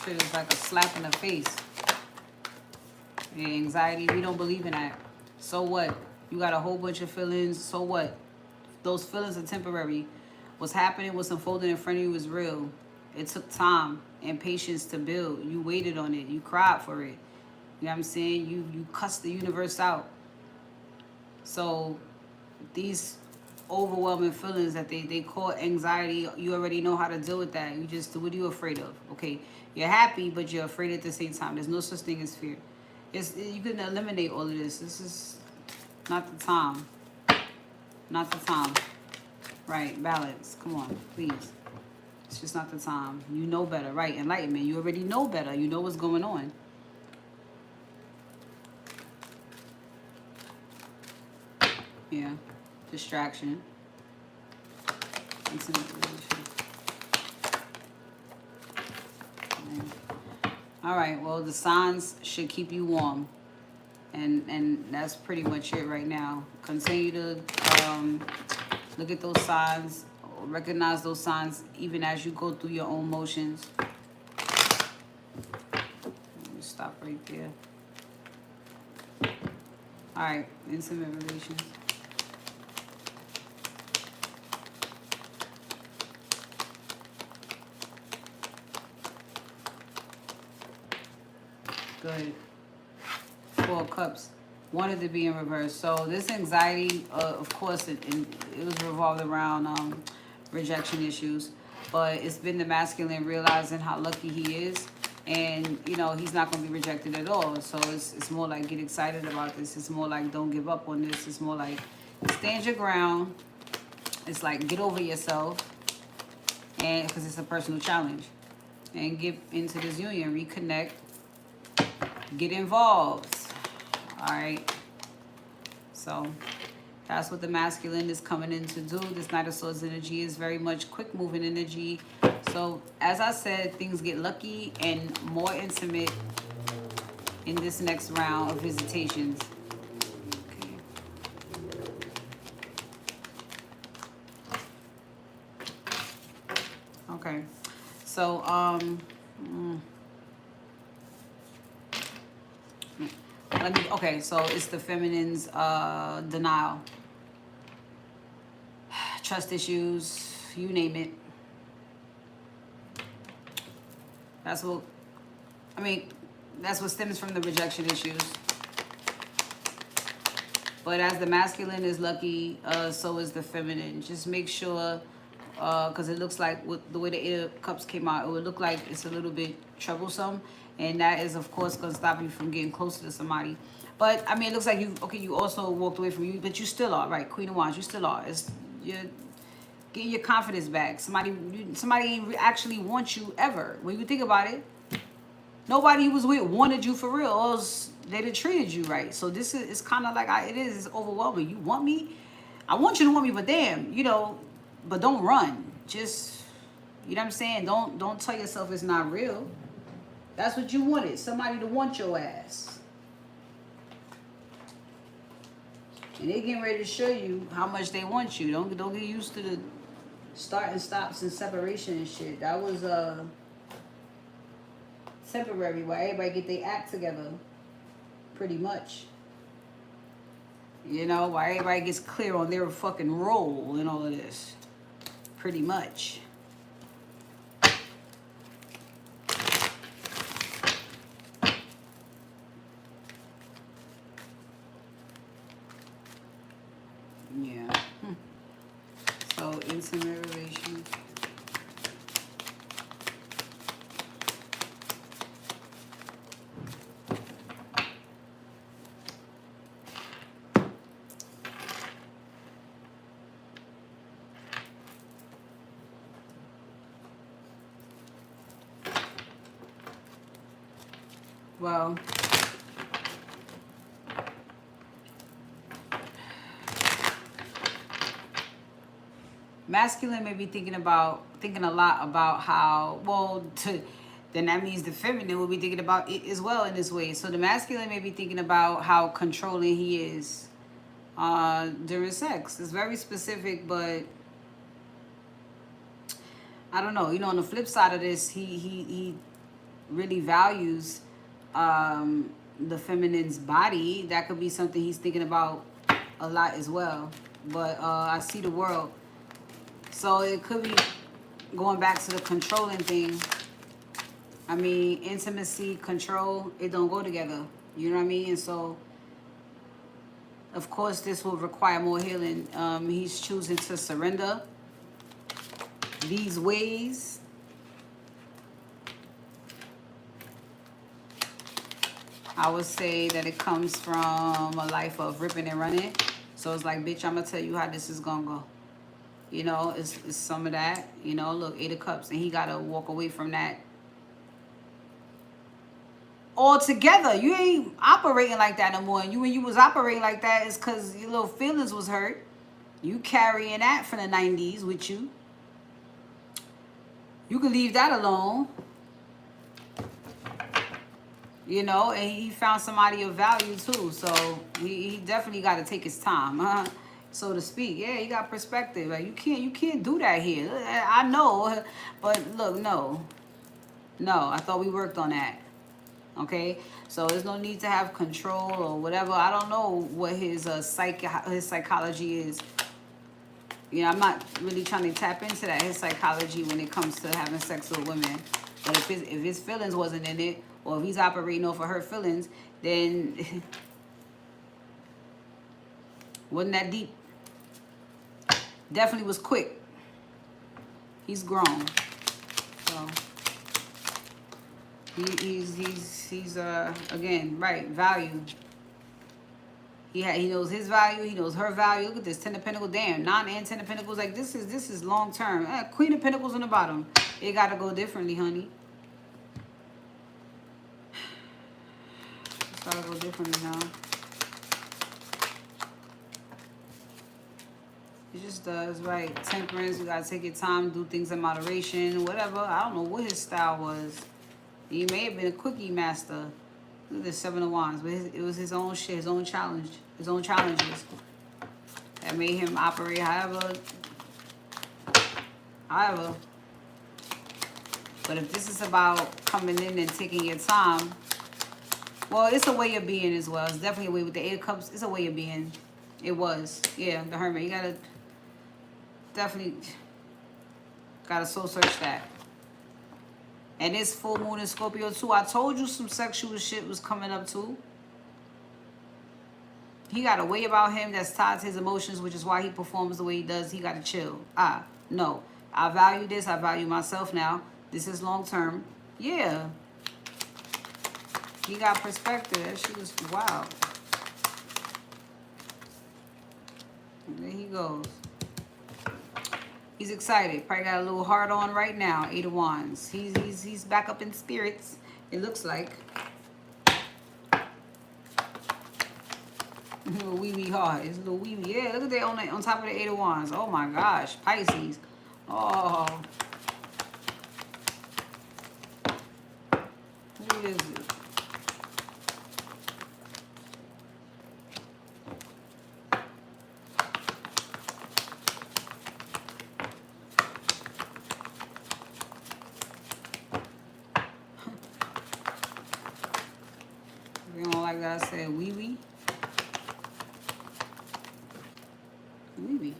Shit is like a slap in the face. Yeah, anxiety, we don't believe in that. So what? You got a whole bunch of feelings. So what? Those feelings are temporary. What's happening, what's unfolding in front of you is real. It took time and patience to build. You waited on it. You cried for it. You know what I'm saying? You cussed the universe out. So these overwhelming feelings that they call anxiety, you already know how to deal with that. You just, what are you afraid of? Okay, you're happy, but you're afraid at the same time. There's no such thing as fear. You can eliminate all of this. This is not the time. Not the time. Right, balance. Come on, please. It's just not the time. You know better, right? Enlightenment. You already know better. You know what's going on. Yeah. Distraction. Intimate relationship. All right. Well, the signs should keep you warm, and that's pretty much it right now. Continue to look at those signs, recognize those signs, even as you go through your own motions. Let me stop right there. All right. Intimate relations. Good. 4 of Cups. Wanted to be in reverse. So this anxiety, of course, it was revolved around rejection issues. But it's been the masculine realizing how lucky he is. And, he's not going to be rejected at all. So it's more like get excited about this. It's more like don't give up on this. It's more like stand your ground. It's like get over yourself. And because it's a personal challenge. And get into this union. Reconnect. Get involved. All right. So that's what the masculine is coming in to do. This Knight of Swords energy is very much quick moving energy. So as I said, things get lucky and more intimate in this next round of visitations. Okay. So so it's the feminine's denial, trust issues, you name it. That's what stems from the rejection issues. But as the masculine is lucky, so is the feminine. Just make sure because it looks like with the way the Eight of Cups came out, it would look like it's a little bit troublesome, and that is of course going to stop you from getting closer to somebody. But I mean, it looks like you also walked away from you, but you still are, right? Queen of Wands, you still are. You're getting your confidence back. Somebody ain't actually wants you ever. When you think about it, nobody you was with wanted you for real, or else they done treated you right. So this is, it's kind of like, it's overwhelming. You want me? I want you to want me, but damn, but don't run. Just, you know what I'm saying? Don't tell yourself it's not real. That's what you wanted, somebody to want your ass. And they getting ready to show you how much they want you. Don't get used to the start and stops and separation and shit. That was temporary, while everybody get their act together, pretty much. While everybody gets clear on their fucking role and all of this, pretty much. Yeah. So intimate relations. Well, masculine may be thinking a lot about how, then that means the feminine will be thinking about it as well in this way. So the masculine may be thinking about how controlling he is during sex. It's very specific, but I don't know. On the flip side of this, he really values the feminine's body. That could be something he's thinking about a lot as well. But I see the world. So it could be going back to the controlling thing. I mean, intimacy, control, it don't go together. You know what I mean? And so, of course, this will require more healing. He's choosing to surrender these ways. I would say that it comes from a life of ripping and running. So it's like, bitch, I'm going to tell you how this is going to go. It's some of that. Look, Eight of Cups. And he got to walk away from that altogether. You ain't operating like that no more. And when you was operating like that, it's because your little feelings was hurt. You carrying that from the 90s with you. You can leave that alone. And he found somebody of value too. So he definitely got to take his time, so to speak. Yeah, he got perspective. Like you can't do that here. I know, but look, no, I thought we worked on that. Okay, so there's no need to have control or whatever. I don't know what his psychology is. I'm not really trying to tap into that, his psychology, when it comes to having sex with women. But if his feelings wasn't in it, or if he's operating off of her feelings, then wasn't that deep. Definitely was quick. He's grown. So he's again, right, value. He knows his value. He knows her value. Look at this, 10 of Pentacles. Damn, 9 and 10 of Pentacles. Like this is long term. Queen of Pentacles on the bottom. It got to go differently, honey. It's got to go differently now. It just does, right? Temperance. You got to take your time, do things in moderation, whatever. I don't know what his style was. He may have been a quickie master. Look at this, 7 of Wands. But it was his own shit, his own challenge, his own challenges that made him operate however. But if this is about coming in and taking your time, well, it's a way of being as well. It's definitely a way with the Eight of Cups. It's a way of being. It was. Yeah, the Hermit. You gotta definitely gotta soul search that. And this full moon in Scorpio too. I told you some sexual shit was coming up too. He got a way about him that's tied to his emotions, which is why he performs the way he does. He got to chill. No. I value this. I value myself now. This is long term. Yeah. He got perspective. That shit was wild. And there he goes. He's excited. Probably got a little heart on right now. 8 of Wands. He's back up in spirits. It looks like. A little wee heart. It's a little wee. Yeah, look at that on top of the 8 of Wands. Oh my gosh. Pisces. Oh. Who is it? You don't like that I said wee wee? Wee wee.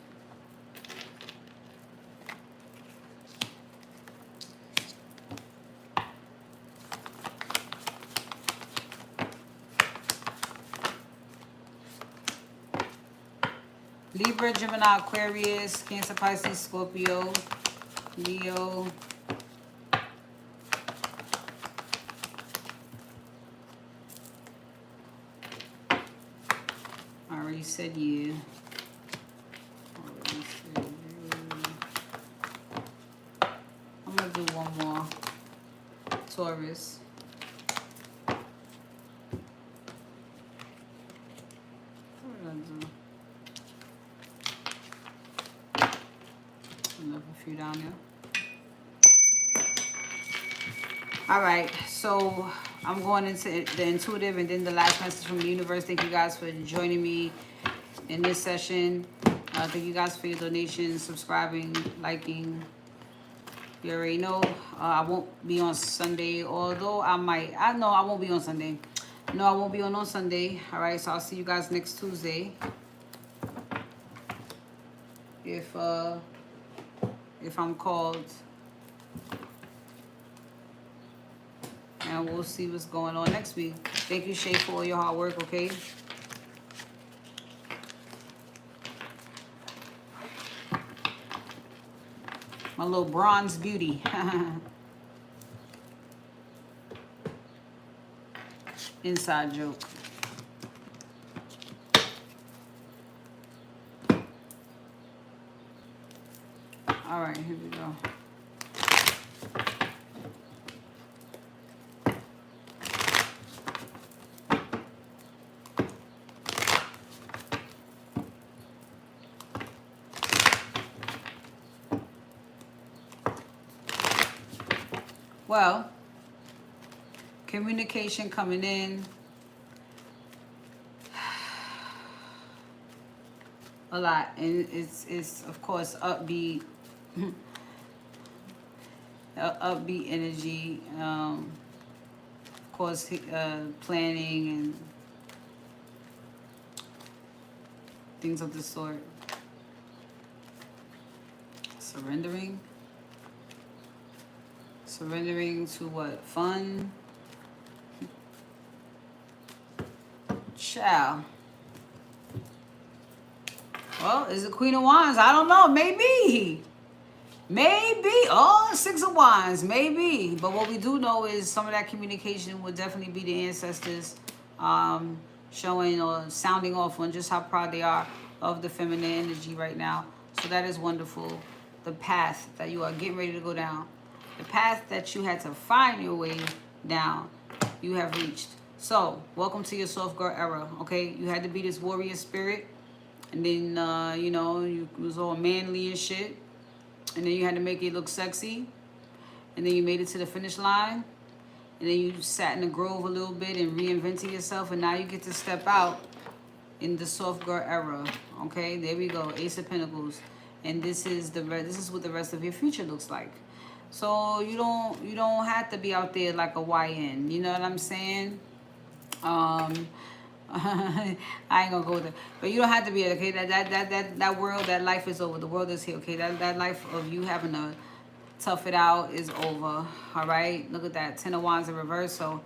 Libra, Gemini, Aquarius, Cancer, Pisces, Scorpio, Leo. I already said you. Already said you. I'm gonna do one more. Taurus. What did I do? Another few down there. All right, so I'm going into the intuitive and then the last message from the universe. Thank you guys for joining me in this session. Thank you guys for your donations, subscribing, liking. You already know I won't be on Sunday, although I might. I know I won't be on Sunday. No, I won't be on Sunday. All right, so I'll see you guys next Tuesday. If I'm called. And we'll see what's going on next week. Thank you, Shay, for all your hard work, okay? My little bronze beauty. Inside joke. All right, here we go. Well, communication coming in. A lot. And it's of course upbeat. Upbeat energy. Of course, planning and things of the sort. Surrendering. Surrendering to what? Fun? Child. Well, is it Queen of Wands? I don't know. Maybe. Maybe. Oh, 6 of Wands. Maybe. But what we do know is some of that communication would definitely be the ancestors showing or sounding off on just how proud they are of the feminine energy right now. So that is wonderful. The path that you are getting ready to go down. The path that you had to find your way down, you have reached. So, welcome to your soft girl era, okay? You had to be this warrior spirit. And then, you know, you was all manly and shit. And then you had to make it look sexy. And then you made it to the finish line. And then you sat in the grove a little bit and reinvented yourself. And now you get to step out in the soft girl era, okay? There we go, Ace of Pentacles. And this is what the rest of your future looks like. So you don't have to be out there like a YN. You know what I'm saying? I ain't gonna go there, but you don't have to be okay. That world, that life is over. The world is here. Okay, that life of you having to tough it out is over. All right. Look at that, 10 of Wands in reverse. So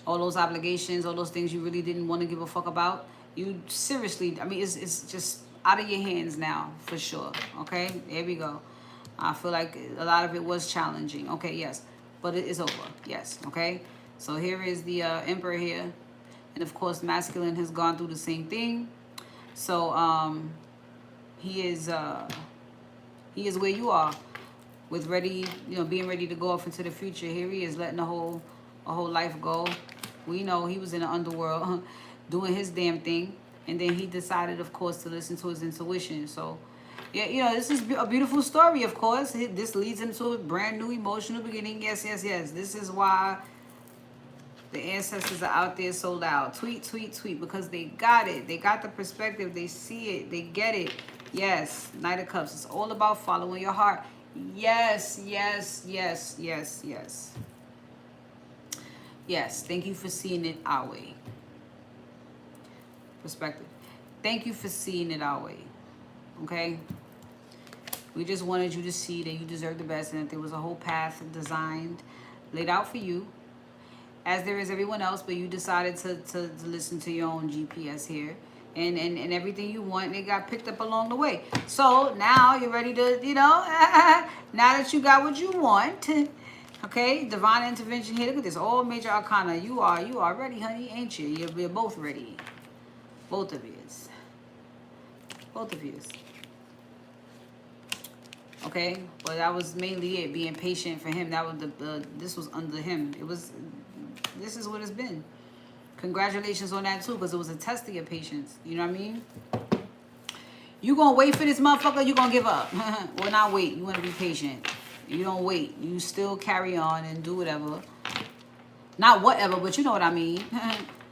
all those obligations, all those things you really didn't want to give a fuck about, you seriously. I mean, it's just out of your hands now for sure. Okay, there we go. I feel like a lot of it was challenging. Okay, yes. But it is over. Yes, okay? So here is the Emperor here. And of course, masculine has gone through the same thing. So he is where you are with ready, being ready to go off into the future. Here he is letting a whole life go. We know he was in the underworld doing his damn thing. And then he decided, of course, to listen to his intuition. So, yeah, this is a beautiful story, of course. This leads into a brand new emotional beginning. Yes, yes, yes. This is why the ancestors are out there so loud. Tweet, tweet, tweet, because they got it. They got the perspective. They see it. They get it. Yes, Knight of Cups. It's all about following your heart. Yes, yes, yes, yes, yes. Yes, thank you for seeing it our way. Perspective. Thank you for seeing it our way. Okay? We just wanted you to see that you deserve the best and that there was a whole path designed, laid out for you, as there is everyone else, but you decided to listen to your own GPS here. And everything you want, it got picked up along the way. So now you're ready to, now that you got what you want, okay, divine intervention here. Look at this, all major arcana. You are ready, honey, ain't you? You're both ready. Both of yous. Both of yous. Okay, but that was mainly it, being patient for him. That was this was under him. This is what it's been. Congratulations on that too, because it was a test of your patience. You know what I mean? You gonna wait for this motherfucker, you gonna give up. Well, not wait, you wanna be patient. You don't wait. You still carry on and do whatever. Not whatever, but you know what I mean.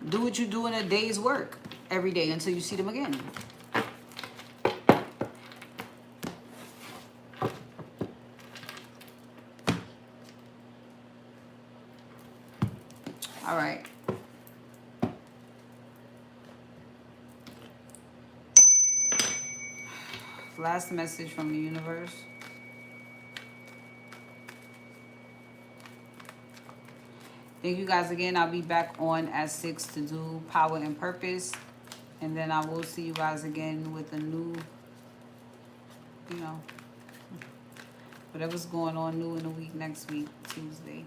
Do what you do in a day's work every day until you see them again. All right. Last message from the universe. Thank you guys again. I'll be back on at 6 to do Power and Purpose. And then I will see you guys again with a new, whatever's going on new in the week next week, Tuesday.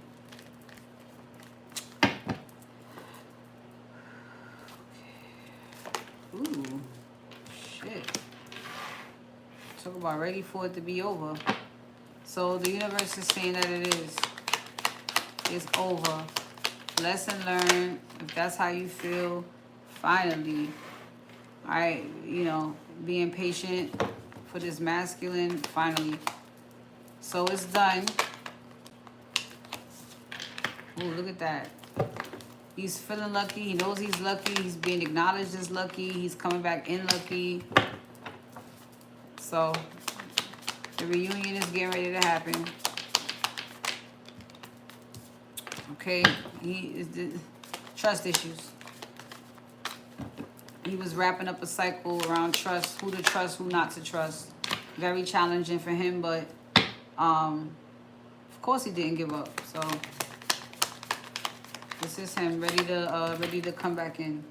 Ooh, shit. Talk about ready for it to be over. So the universe is saying that it is. It's over. Lesson learned. If that's how you feel, finally. All right, being patient for this masculine, finally. So it's done. Ooh, look at that. He's feeling lucky. He knows he's lucky. He's being acknowledged as lucky. He's coming back in lucky. So the reunion is getting ready to happen. Okay, he is the trust issues. He was wrapping up a cycle around trust, who to trust, who not to trust. Very challenging for him, but of course he didn't give up. So this is him ready to come back in,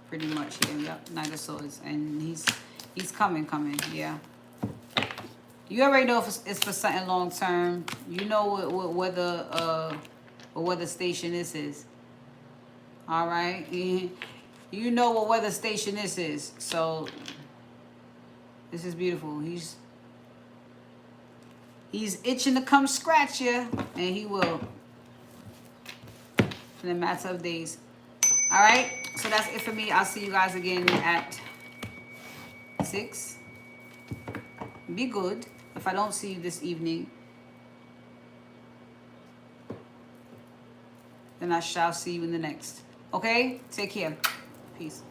pretty much. Yeah, yep, Knight of Swords, and he's coming, yeah. You already know if it's for something long term. You know what weather station this is. All right, you know what weather station this is. So this is beautiful. He's itching to come scratch you, and he will. In a matter of days. All right, so that's it for me. I'll see you guys again at 6. Be good. If I don't see you this evening, then I shall see you in the next. Okay? Take care. Peace.